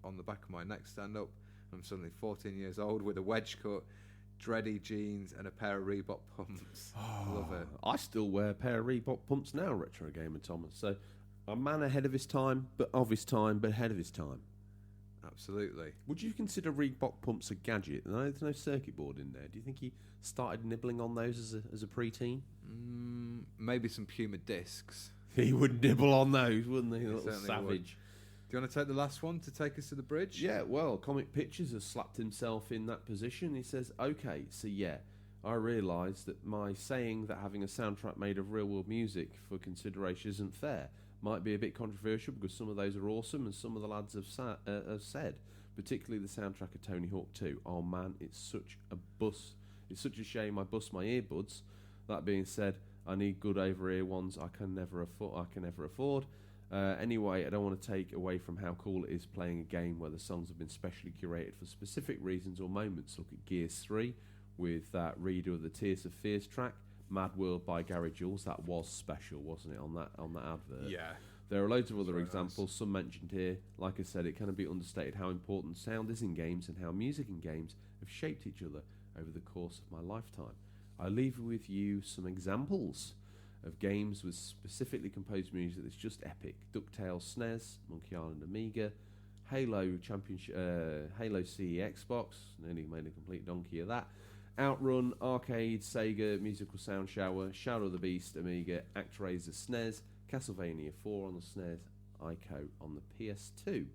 Speaker 2: on the back of my neck stand up. I'm suddenly 14 years old with a wedge cut, dready jeans and a pair of Reebok pumps. Love it.
Speaker 1: I still wear a pair of Reebok pumps now, Retro Gamer Thomas. So a man ahead of his time, but of his time, but ahead of his time.
Speaker 2: Absolutely.
Speaker 1: Would you consider Reebok pumps a gadget? No, there's no circuit board in there. Do you think he started nibbling on those as a pre-teen?
Speaker 2: Maybe some Puma discs.
Speaker 1: He would nibble on those, wouldn't he? A little savage.
Speaker 2: Would. Do you want to take the last one to take us to the bridge?
Speaker 1: Yeah, well, Comic Pictures has slapped himself in that position. He says, okay, so yeah, I realise that my saying that having a soundtrack made of real-world music for consideration isn't fair. Might be a bit controversial because some of those are awesome and some of the lads have said, particularly the soundtrack of Tony Hawk 2. Oh man, it's such a shame I bust my earbuds. That being said, I need good over-ear ones I can never afford. Anyway, I don't want to take away from how cool it is playing a game where the songs have been specially curated for specific reasons or moments. Look at Gears 3 with that redo of the Tears of Fears track. Mad World by Gary Jules. That was special, wasn't it, on that advert?
Speaker 2: Yeah.
Speaker 1: There are loads of other
Speaker 2: Very
Speaker 1: examples, some mentioned here. Like I said, it cannot be understated how important sound is in games and how music in games have shaped each other over the course of my lifetime. I leave with you some examples of games with specifically composed music that's just epic. DuckTales SNES, Monkey Island Amiga, Halo Championship, Halo CE Xbox, nearly made a complete donkey of that. Outrun, Arcade, Sega, Musical Sound Shower, Shadow of the Beast Amiga, ActRaiser SNES, Castlevania 4 on the SNES, Ico on the PS2.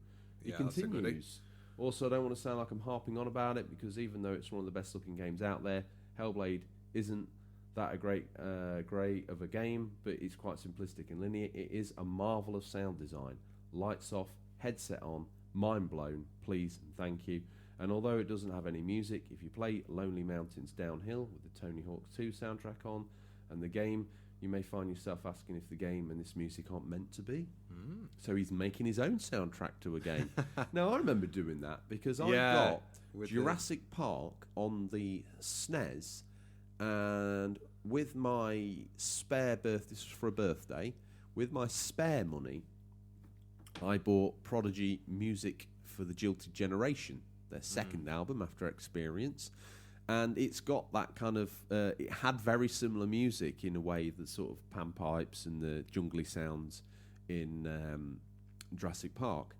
Speaker 1: He continues. Also, I don't want to sound like I'm harping on about it, because even though it's one of the best looking games out there, Hellblade isn't that a great of a game, but it's quite simplistic and linear. It is a marvel of sound design. Lights off, headset on, mind blown, please and thank you. And although it doesn't have any music, if you play Lonely Mountains Downhill with the Tony Hawk 2 soundtrack on and the game, you may find yourself asking if the game and this music aren't meant to be. So he's making his own soundtrack to a game. Now, I remember doing that because I got Jurassic Park on the SNES, and with my spare this was for a birthday, with my spare money, I bought Prodigy music for the Jilted Generation, their second album after Experience. And it's got that kind of... it had very similar music in a way, the sort of panpipes and the jungly sounds in Jurassic Park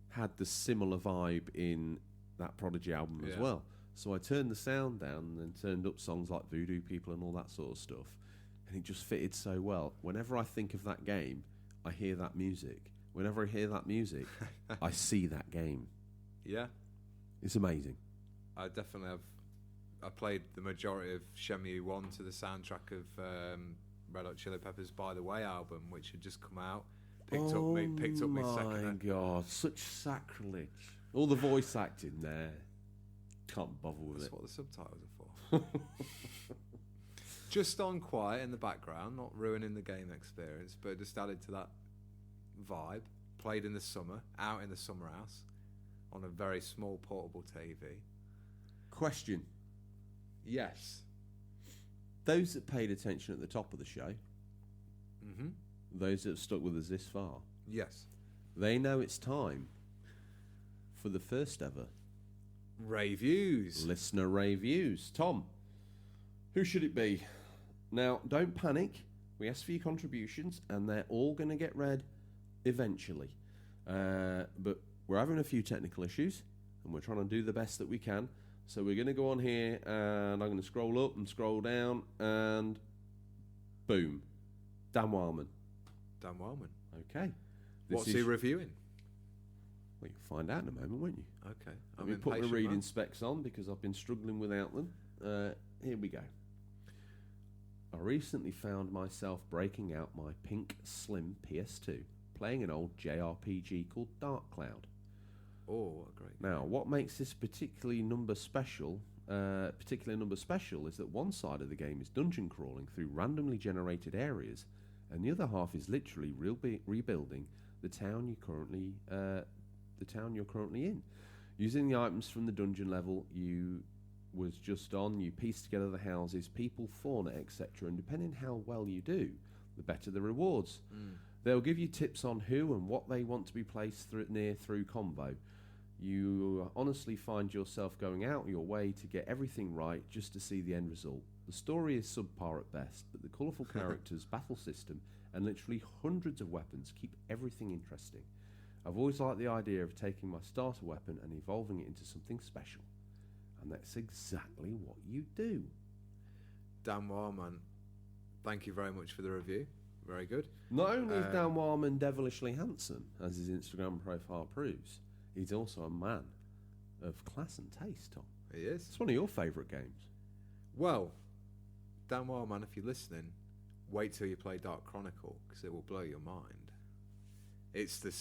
Speaker 1: had the similar vibe in that Prodigy album as well. So I turned the sound down and turned up songs like Voodoo People and all that sort of stuff. And it just fitted so well. Whenever I think of that game, I hear that music. Whenever I hear that music, I see that game.
Speaker 2: Yeah.
Speaker 1: It's amazing.
Speaker 2: I definitely have... I played the majority of Shenmue 1 to the soundtrack of Red Hot Chili Peppers' By the Way album, which had just come out. Picked up me second.
Speaker 1: Oh my God, such sacrilege. All the voice acting there. Can't bother with
Speaker 2: That's
Speaker 1: it.
Speaker 2: what the subtitles are for. Just on quiet in the background, not ruining the game experience, but just added to that vibe. Played in the summer, out in the summer house, on a very small portable TV.
Speaker 1: Question.
Speaker 2: Yes.
Speaker 1: Those that paid attention at the top of the show, those that have stuck with us this far,
Speaker 2: Yes.
Speaker 1: they know it's time for the first ever
Speaker 2: Reviews.
Speaker 1: listener reviews. Tom, who should it be? Now, don't panic. We asked for your contributions, and they're all going to get read eventually. But we're having a few technical issues, and we're trying to do the best that we can. So we're going to go on here, and I'm going to scroll up and scroll down, and boom. Dan Wildman.
Speaker 2: Dan Wildman.
Speaker 1: Okay.
Speaker 2: What's he reviewing?
Speaker 1: Well, you'll find out in a moment, won't you?
Speaker 2: Okay.
Speaker 1: Let me put my reading specs on because I've been struggling without them. Here we go. I recently found myself breaking out my pink slim PS2, playing an old JRPG called Dark Cloud.
Speaker 2: Oh, great.
Speaker 1: Now, what makes this particular number special is that one side of the game is dungeon crawling through randomly generated areas, and the other half is literally rebuilding the town you're currently in. Using the items from the dungeon level you was just on, you piece together the houses, people, fauna, etc. And depending how well you do, the better the rewards. They'll give you tips on who and what they want to be placed through combo. You honestly find yourself going out your way to get everything right just to see the end result. The story is subpar at best, but the colourful characters, battle system, and literally hundreds of weapons keep everything interesting. I've always liked the idea of taking my starter weapon and evolving it into something special. And that's exactly what you do.
Speaker 2: Dan Wildman, thank you very much for the review. Very good.
Speaker 1: Not only is Dan Wildman devilishly handsome, as his Instagram profile proves, he's also a man of class and taste, Tom.
Speaker 2: He is.
Speaker 1: It's one of your favourite games.
Speaker 2: Well, Dan Wildman, if you're listening, wait till you play Dark Chronicle, because it will blow your mind. It's the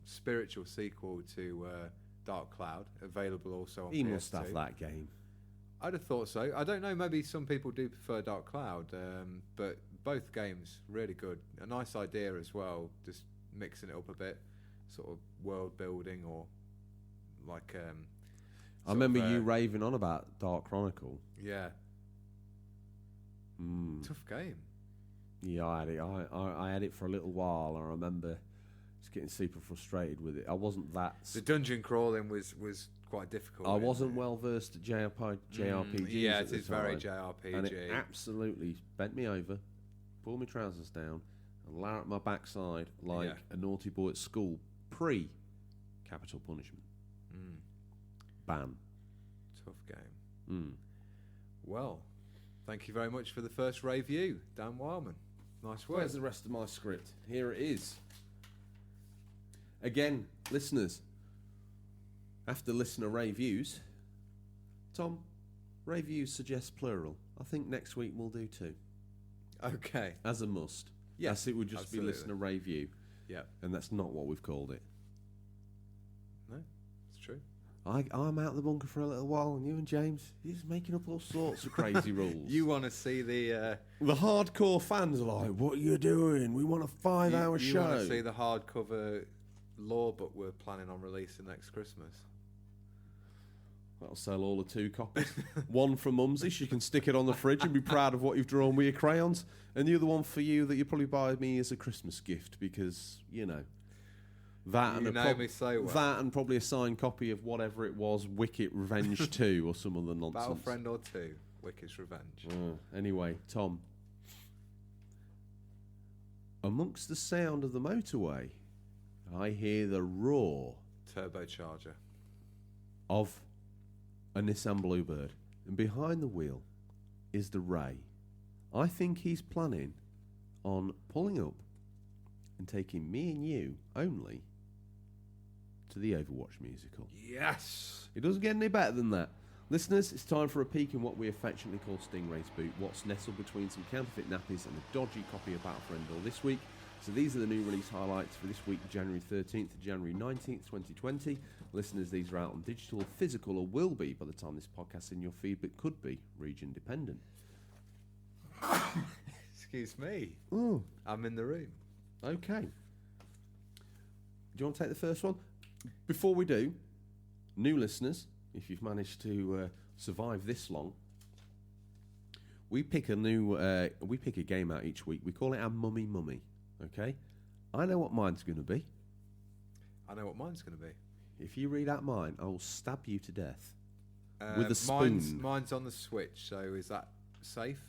Speaker 2: spiritual sequel to Dark Cloud, available also on PS2.
Speaker 1: He must have that game.
Speaker 2: I'd have thought so. I don't know, maybe some people do prefer Dark Cloud, but both games, really good. A nice idea as well, just mixing it up a bit, sort of world building or like...
Speaker 1: I remember you raving on about Dark Chronicle.
Speaker 2: Yeah. Tough game.
Speaker 1: Yeah, I had it. I had it for a little while. I remember just getting super frustrated with it. I wasn't that.
Speaker 2: The dungeon crawling was quite difficult.
Speaker 1: I wasn't well versed at JRPGs.
Speaker 2: Yeah,
Speaker 1: at
Speaker 2: it
Speaker 1: the
Speaker 2: is very
Speaker 1: time,
Speaker 2: JRPG.
Speaker 1: and it absolutely bent me over, pulled my trousers down, and lowered my backside like a naughty boy at school. Pre-capital punishment. Ban.
Speaker 2: Tough game.
Speaker 1: Mm.
Speaker 2: Well, thank you very much for the first review, Dan Wildman. Nice work.
Speaker 1: Where's the rest of my script? Here it is. Again, listeners, after listener reviews, Tom, reviews suggest plural. I think next week we'll do 2.
Speaker 2: Okay.
Speaker 1: As a must.
Speaker 2: Yes,
Speaker 1: it would just
Speaker 2: absolutely.
Speaker 1: be listener review.
Speaker 2: Yeah.
Speaker 1: And that's not what we've called it.
Speaker 2: No, it's true.
Speaker 1: I'm out of the bunker for a little while, and you and James, you're just making up all sorts of crazy rules.
Speaker 2: You want to see the
Speaker 1: hardcore fans are like, what are you doing? We want a 5-hour show.
Speaker 2: You want to see the hardcover law book we're planning on releasing next Christmas.
Speaker 1: That'll sell all the 2 copies. One for Mumsy, she can stick it on the fridge and be proud of what you've drawn with your crayons. And the other one for you that you'll probably buy me as a Christmas gift because, you know, that and probably a signed copy of whatever it was, Wicket Revenge 2 or some other nonsense.
Speaker 2: Battlefriend or 2, Wicket's Revenge.
Speaker 1: Anyway, Tom, amongst the sound of the motorway, I hear the roar
Speaker 2: turbocharger
Speaker 1: of a Nissan Bluebird, and behind the wheel is the Ray. I think he's planning on pulling up and taking me and you only to the Overwatch musical.
Speaker 2: Yes!
Speaker 1: It doesn't get any better than that. Listeners, it's time for a peek in what we affectionately call Stingrays boot, what's nestled between some counterfeit nappies and a dodgy copy of Battlefriend All this week. So these are the new release highlights for this week, January 13th to January 19th, 2020. Listeners, these are out on digital, physical, or will be by the time this podcast's in your feed, but could be region dependent.
Speaker 2: Excuse me.
Speaker 1: Ooh.
Speaker 2: I'm in the room.
Speaker 1: Okay. Do you want to take the first one? Before we do, new listeners, if you've managed to survive this long, we pick a game out each week. We call it our Mummy Mummy. Okay? I know what mine's going to be.
Speaker 2: I know what mine's going to be.
Speaker 1: If you read out mine, I will stab you to death with a spoon.
Speaker 2: Mine's on the Switch, so is that safe?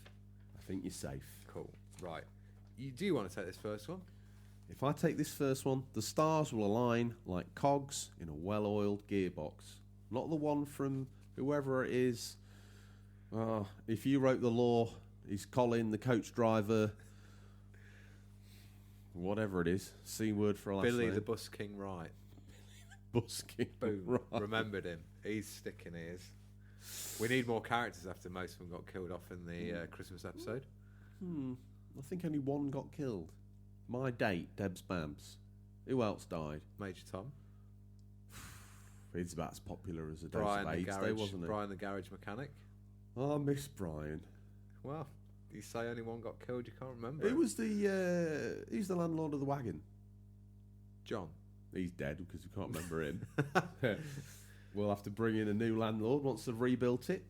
Speaker 1: I think you're safe.
Speaker 2: Cool. Right. Do you want to take this first one?
Speaker 1: If I take this first one, the stars will align like cogs in a well-oiled gearbox. Not the one from whoever it is. If you wrote the law, he's Colin, the coach driver. Whatever it is. C word for a last
Speaker 2: Billy
Speaker 1: name.
Speaker 2: the Bus King Wright.
Speaker 1: Bus King
Speaker 2: Boom.
Speaker 1: Wright.
Speaker 2: Remembered him. He's sticking ears. We need more characters after most of them got killed off in the Christmas episode.
Speaker 1: I think only one got killed. My date, Deb's Babs. Who else died?
Speaker 2: Major Tom.
Speaker 1: He's about as popular as a
Speaker 2: Brian
Speaker 1: dose of AIDS day, wasn't he?
Speaker 2: Brian the garage mechanic.
Speaker 1: Oh, I miss Brian.
Speaker 2: Well, you say only one got killed, you can't remember.
Speaker 1: Who was he's the landlord of the wagon?
Speaker 2: John.
Speaker 1: He's dead because we can't remember him. We'll have to bring in a new landlord once they've rebuilt it.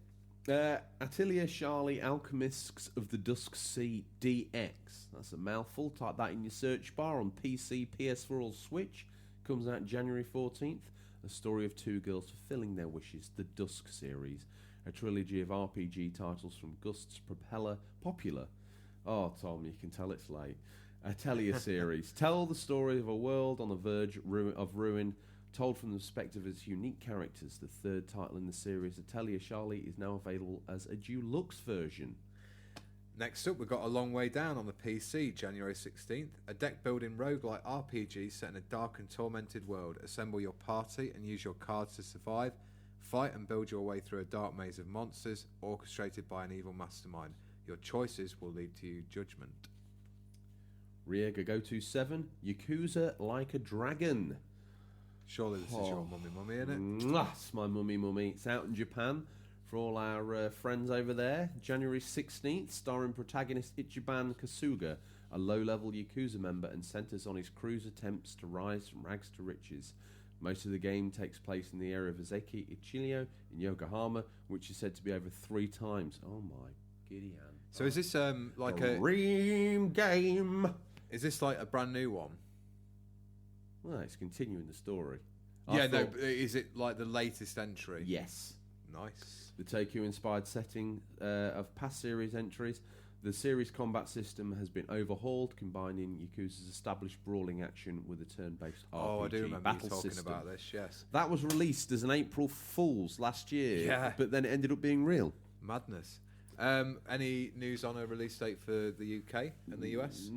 Speaker 1: Atelier Charlie Alchemists of the Dusk Sea DX. That's a mouthful. Type that in your search bar on PC, PS4 or Switch. Comes out January 14th. A story of 2 girls fulfilling their wishes. The Dusk series. A trilogy of RPG titles from Gust's popular. Oh, Tom, you can tell it's late. Atelier series. Tell the story of a world on the verge of ruin, told from the perspective of its unique characters. The third title in the series, Atelier Charlie, is now available as a deluxe version.
Speaker 2: Next up, we've got A Long Way Down on the PC, January 16th. A deck-building roguelike RPG set in a dark and tormented world. Assemble your party and use your cards to survive. Fight and build your way through a dark maze of monsters, orchestrated by an evil mastermind. Your choices will lead to your judgment.
Speaker 1: Riega Go-To 7, Yakuza Like a Dragon.
Speaker 2: Surely this is your mummy, isn't it?
Speaker 1: It's my mummy. It's out in Japan for all our friends over there. January 16th, starring protagonist Ichiban Kasuga, a low-level Yakuza member, and centres on his crew's attempts to rise from rags to riches. Most of the game takes place in the area of Azeki Ichilio in Yokohama, which is said to be over 3 times. Oh my Gideon.
Speaker 2: So is this like
Speaker 1: Dream game?
Speaker 2: Is this like a brand new one?
Speaker 1: Well, it's continuing the story.
Speaker 2: Yeah, no. But is it like the latest entry?
Speaker 1: Yes.
Speaker 2: Nice.
Speaker 1: The Tokyo-inspired setting of past series entries. The series combat system has been overhauled, combining Yakuza's established brawling action with a turn-based RPG
Speaker 2: I do remember
Speaker 1: battle
Speaker 2: you talking
Speaker 1: system.
Speaker 2: about this. Yes.
Speaker 1: That was released as an April Fool's last year,
Speaker 2: Yeah.
Speaker 1: but then it ended up being real.
Speaker 2: Madness. Any news on a release date for the UK and the US?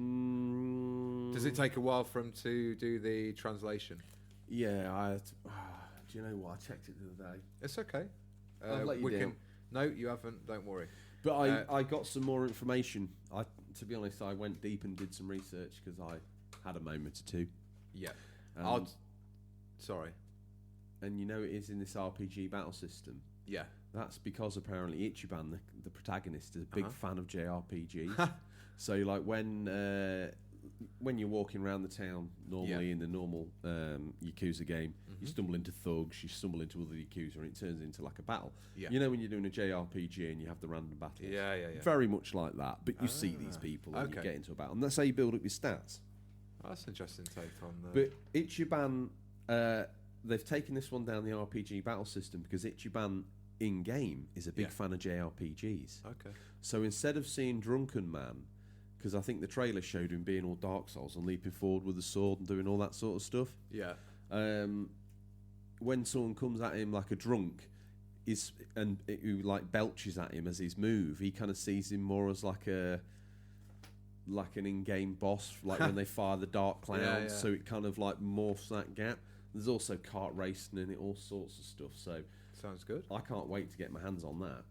Speaker 2: Does it take a while for them to do the translation?
Speaker 1: Yeah, do you know what? I checked it the other day.
Speaker 2: It's okay.
Speaker 1: I've let you down.
Speaker 2: No, you haven't. Don't worry.
Speaker 1: But I got some more information. To be honest, I went deep and did some research because I had a moment or two.
Speaker 2: Yeah. Sorry.
Speaker 1: And you know it is in this RPG battle system.
Speaker 2: Yeah.
Speaker 1: That's because apparently Ichiban, the protagonist, is a big fan of JRPGs. So like when you're walking around the town normally in the normal Yakuza game, you stumble into thugs, you stumble into other Yakuza, and it turns into like a battle.
Speaker 2: Yeah.
Speaker 1: You know when you're doing a JRPG and you have the random battles?
Speaker 2: Yeah.
Speaker 1: Very much like that, but you see these people and you get into a battle. And that's how you build up your stats.
Speaker 2: Oh, that's an interesting take on that.
Speaker 1: But Ichiban, they've taken this one down the RPG battle system because Ichiban in-game is a big fan of JRPGs.
Speaker 2: Okay.
Speaker 1: So instead of seeing Drunken Man, because I think the trailer showed him being all Dark Souls and leaping forward with a sword and doing all that sort of stuff.
Speaker 2: Yeah.
Speaker 1: When someone comes at him like a drunk, who like belches at him as his move, he kind of sees him more as like an in-game boss, like when they fire the dark clouds. So it kind of like morphs that gap. There's also kart racing and all sorts of stuff. So
Speaker 2: sounds good.
Speaker 1: I can't wait to get my hands on that.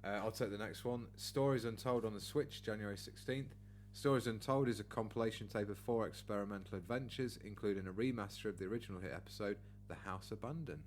Speaker 2: I'll take the next one. Stories Untold on the Switch, January 16th. Stories Untold is a compilation tape of 4 experimental adventures, including a remaster of the original hit episode, The House Abandoned.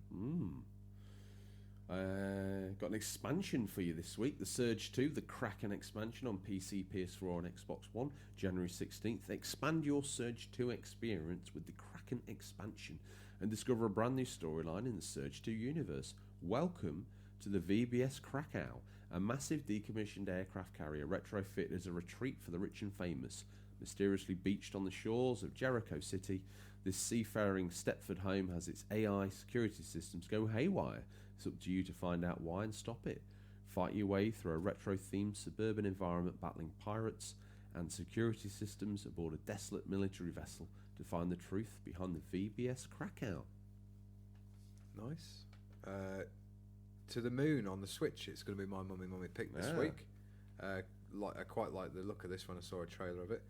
Speaker 1: Got an expansion for you this week. The Surge 2, the Kraken expansion on PC, PS4 and Xbox One, January 16th. Expand your Surge 2 experience with the Kraken expansion and discover a brand new storyline in the Surge 2 universe. Welcome to the VBS Krakow, a massive decommissioned aircraft carrier retrofitted as a retreat for the rich and famous. Mysteriously beached on the shores of Jericho City, this seafaring Stepford home has its AI security systems go haywire. It's up to you to find out why and stop it. Fight your way through a retro-themed suburban environment battling pirates and security systems aboard a desolate military vessel to find the truth behind the VBS Krakow.
Speaker 2: Nice. To the Moon on the Switch. It's going to be my mummy pick this week. I quite like the look of this one. I saw a trailer of it.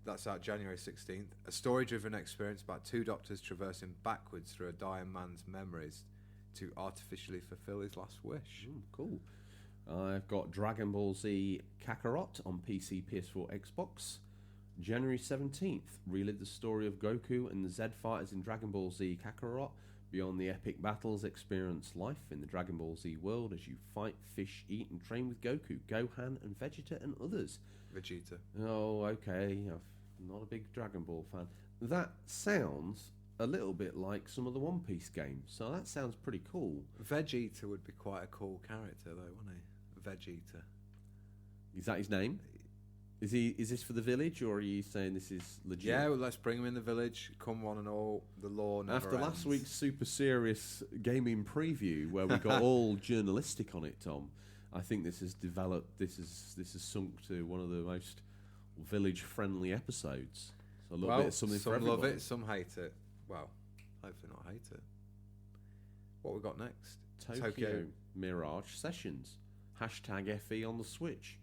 Speaker 2: That's out January 16th. A story-driven experience about 2 doctors traversing backwards through a dying man's memories to artificially fulfill his last wish.
Speaker 1: Cool. I've got Dragon Ball Z Kakarot on PC, PS4, Xbox. January 17th. Relive the story of Goku and the Z fighters in Dragon Ball Z Kakarot. Beyond the epic battles, experience life in the Dragon Ball Z world as you fight, fish, eat and train with Goku, Gohan and Vegeta and others.
Speaker 2: Vegeta.
Speaker 1: Oh, okay. I'm not a big Dragon Ball fan. That sounds a little bit like some of the One Piece games, so that sounds pretty cool.
Speaker 2: Vegeta would be quite a cool character though, wouldn't he? Vegeta.
Speaker 1: Is that his name? Is this for the village, or are you saying this is legit?
Speaker 2: Yeah, well, let's bring him in the village. Come one and all, the law never
Speaker 1: After
Speaker 2: ends.
Speaker 1: last week's super serious gaming preview, where we got all journalistic on it, Tom, I think this has developed. This has sunk to one of the most village-friendly episodes. So a little bit of something for everybody.
Speaker 2: Some love it, some hate it. Well, hopefully not hate it. What we got next?
Speaker 1: Tokyo Mirage Sessions. #FE on the Switch.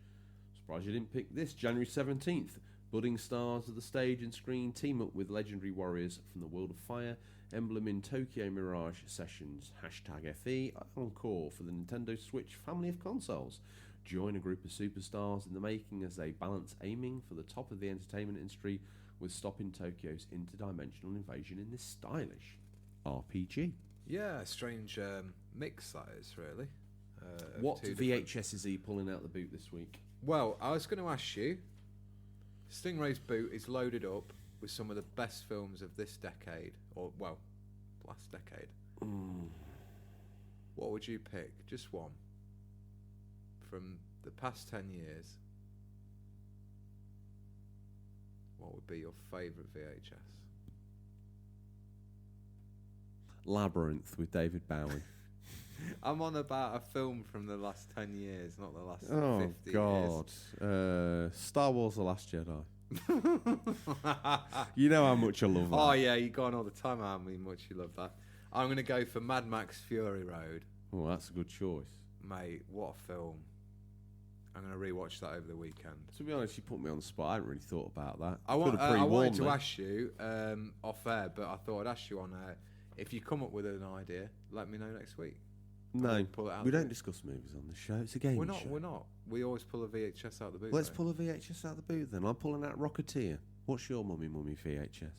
Speaker 1: Surprised you didn't pick this. January 17th. Budding stars of the stage and screen team up with legendary warriors from the world of fire. Emblem in Tokyo Mirage Sessions. #FE Encore for the Nintendo Switch family of consoles. Join a group of superstars in the making as they balance aiming for the top of the entertainment industry with stopping Tokyo's interdimensional invasion in this stylish RPG.
Speaker 2: Yeah, a strange mix that is, really.
Speaker 1: What VHS is he pulling out the boot this week?
Speaker 2: Well, I was going to ask you, Stingray's boot is loaded up with some of the best films of this decade, or, well, last decade. What would you pick? Just one from the past 10 years, what would be your favourite VHS?
Speaker 1: Labyrinth with David Bowie.
Speaker 2: I'm on about a film from the last 10 years, not the last 50
Speaker 1: God.
Speaker 2: years.
Speaker 1: Star Wars The Last Jedi. You know how much I love that.
Speaker 2: Oh, yeah, you go on all the time how much you love that. I'm going to go for Mad Max Fury Road.
Speaker 1: Oh, that's a good choice.
Speaker 2: Mate, what a film. I'm going to rewatch that over the weekend.
Speaker 1: To be honest, you put me on the spot. I hadn't really thought about that.
Speaker 2: I wanted to ask you off air, but I thought I'd ask you on air. If you come up with an idea, let me know next week.
Speaker 1: No,
Speaker 2: pull it out
Speaker 1: we don't discuss movies on the show. It's a game show.
Speaker 2: We're not. We always pull a VHS out the boot.
Speaker 1: Let's pull a VHS out the boot then. I'm pulling out Rocketeer. What's your mummy VHS?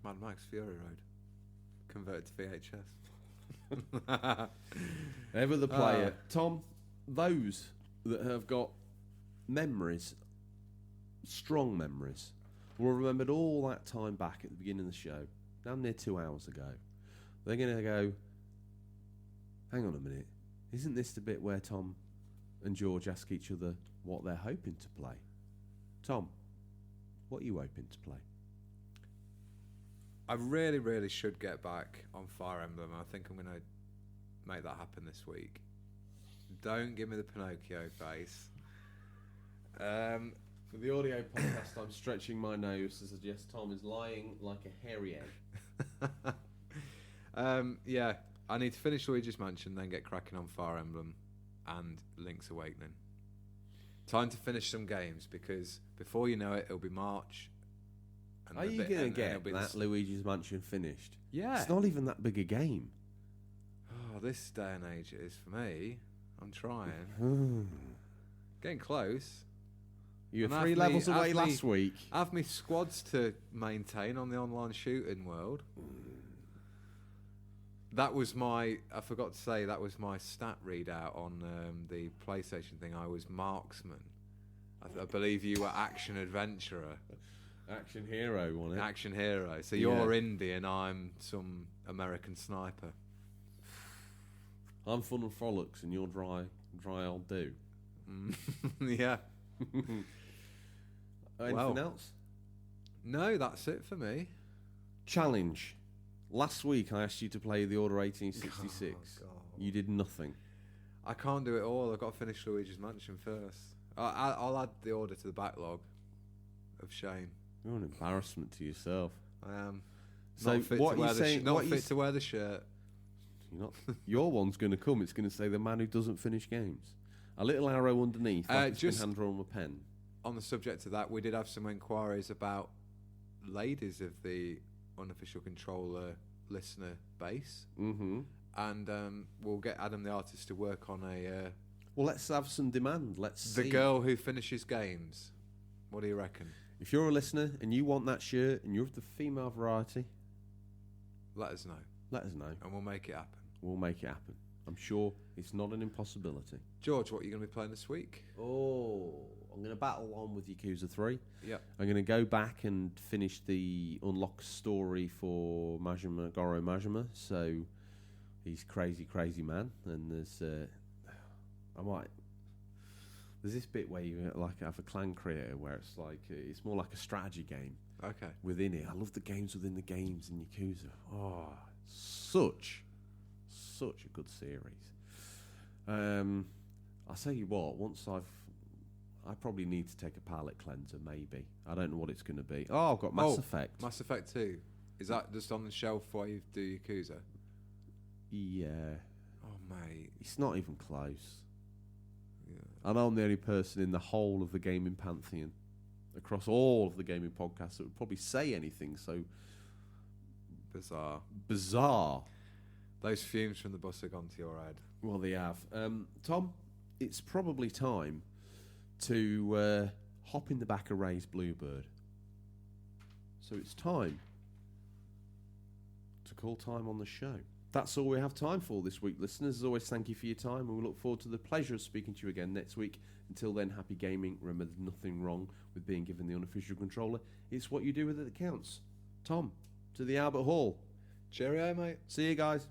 Speaker 2: Mad Max Fury Road. Converted to VHS.
Speaker 1: Ever the player. Tom, those that have got memories, strong memories, will remembered all that time back at the beginning of the show, down near 2 hours ago. They're going to go, hang on a minute, isn't this the bit where Tom and George ask each other what they're hoping to play? Tom, what are you hoping to play?
Speaker 2: I really, really should get back on Fire Emblem. I think I'm going to make that happen this week. Don't give me the Pinocchio face.
Speaker 1: For the audio podcast, I'm stretching my nose to suggest Tom is lying like a hairy egg.
Speaker 2: Yeah, I need to finish Luigi's Mansion, then get cracking on Fire Emblem and Link's Awakening. Time to finish some games, because before you know it, it'll be March. And
Speaker 1: are you going to get that Luigi's Mansion finished?
Speaker 2: Yeah.
Speaker 1: It's not even that big a game.
Speaker 2: Oh, this day and age it is for me. I'm trying. Getting close.
Speaker 1: You were 3 levels away last week.
Speaker 2: I have me squads to maintain on the online shooting world. That was I forgot to say, that was my stat readout on the PlayStation thing. I was marksman. I believe you were action adventurer.
Speaker 1: Action hero, wasn't it?
Speaker 2: Action hero. So you're indie and I'm some American sniper.
Speaker 1: I'm fun and frolics and you're dry old do.
Speaker 2: Yeah.
Speaker 1: Anything else?
Speaker 2: No, that's it for me.
Speaker 1: Challenge. Last week I asked you to play the Order 1866.
Speaker 2: Oh,
Speaker 1: you did nothing.
Speaker 2: I can't do it all. I've got to finish Luigi's Mansion first. I'll add the order to the backlog of shame.
Speaker 1: You're an embarrassment to yourself.
Speaker 2: I am.
Speaker 1: So
Speaker 2: not fit
Speaker 1: what
Speaker 2: to wear
Speaker 1: you saying?
Speaker 2: Not fit to wear the shirt.
Speaker 1: You're not. Your one's going to come. It's going to say the man who doesn't finish games. A little arrow underneath, like just hand drawn with a pen.
Speaker 2: On the subject of that, we did have some inquiries about ladies of the unofficial controller listener base.
Speaker 1: Mm-hmm.
Speaker 2: And we'll get Adam the artist to work on a...
Speaker 1: well, let's have some demand. Let's see.
Speaker 2: The girl who finishes games. What do you reckon?
Speaker 1: If you're a listener and you want that shirt and you're of the female variety,
Speaker 2: let us know.
Speaker 1: Let us know.
Speaker 2: And we'll make it happen.
Speaker 1: We'll make it happen. I'm sure it's not an impossibility.
Speaker 2: George, what are you going to be playing this week?
Speaker 1: Oh, I'm going to battle on with Yakuza 3.
Speaker 2: Yeah.
Speaker 1: I'm going to go back and finish the unlock story for Goro Majima. So he's crazy, crazy man. And there's this bit where you like have a clan creator where it's like it's more like a strategy game.
Speaker 2: Okay.
Speaker 1: Within it, I love the games within the games in Yakuza. Oh, such a good series. I'll tell you what. Once I probably need to take a palate cleanser. Maybe I don't know what it's going to be. Oh, I've got Mass Effect.
Speaker 2: Mass Effect 2. Is that just on the shelf while you do Yakuza?
Speaker 1: Yeah.
Speaker 2: Oh mate,
Speaker 1: it's not even close.
Speaker 2: Yeah.
Speaker 1: I know I'm the only person in the whole of the gaming pantheon, across all of the gaming podcasts, that would probably say anything so bizarre.
Speaker 2: Those fumes from the bus have gone to your head.
Speaker 1: Well, they have. Tom, it's probably time to hop in the back of Ray's Bluebird. So it's time to call time on the show. That's all we have time for this week, listeners. As always, thank you for your time, and we look forward to the pleasure of speaking to you again next week. Until then, happy gaming. Remember, there's nothing wrong with being given the unofficial controller. It's what you do with it that counts. Tom, to the Albert Hall.
Speaker 2: Cheerio, mate.
Speaker 1: See you guys.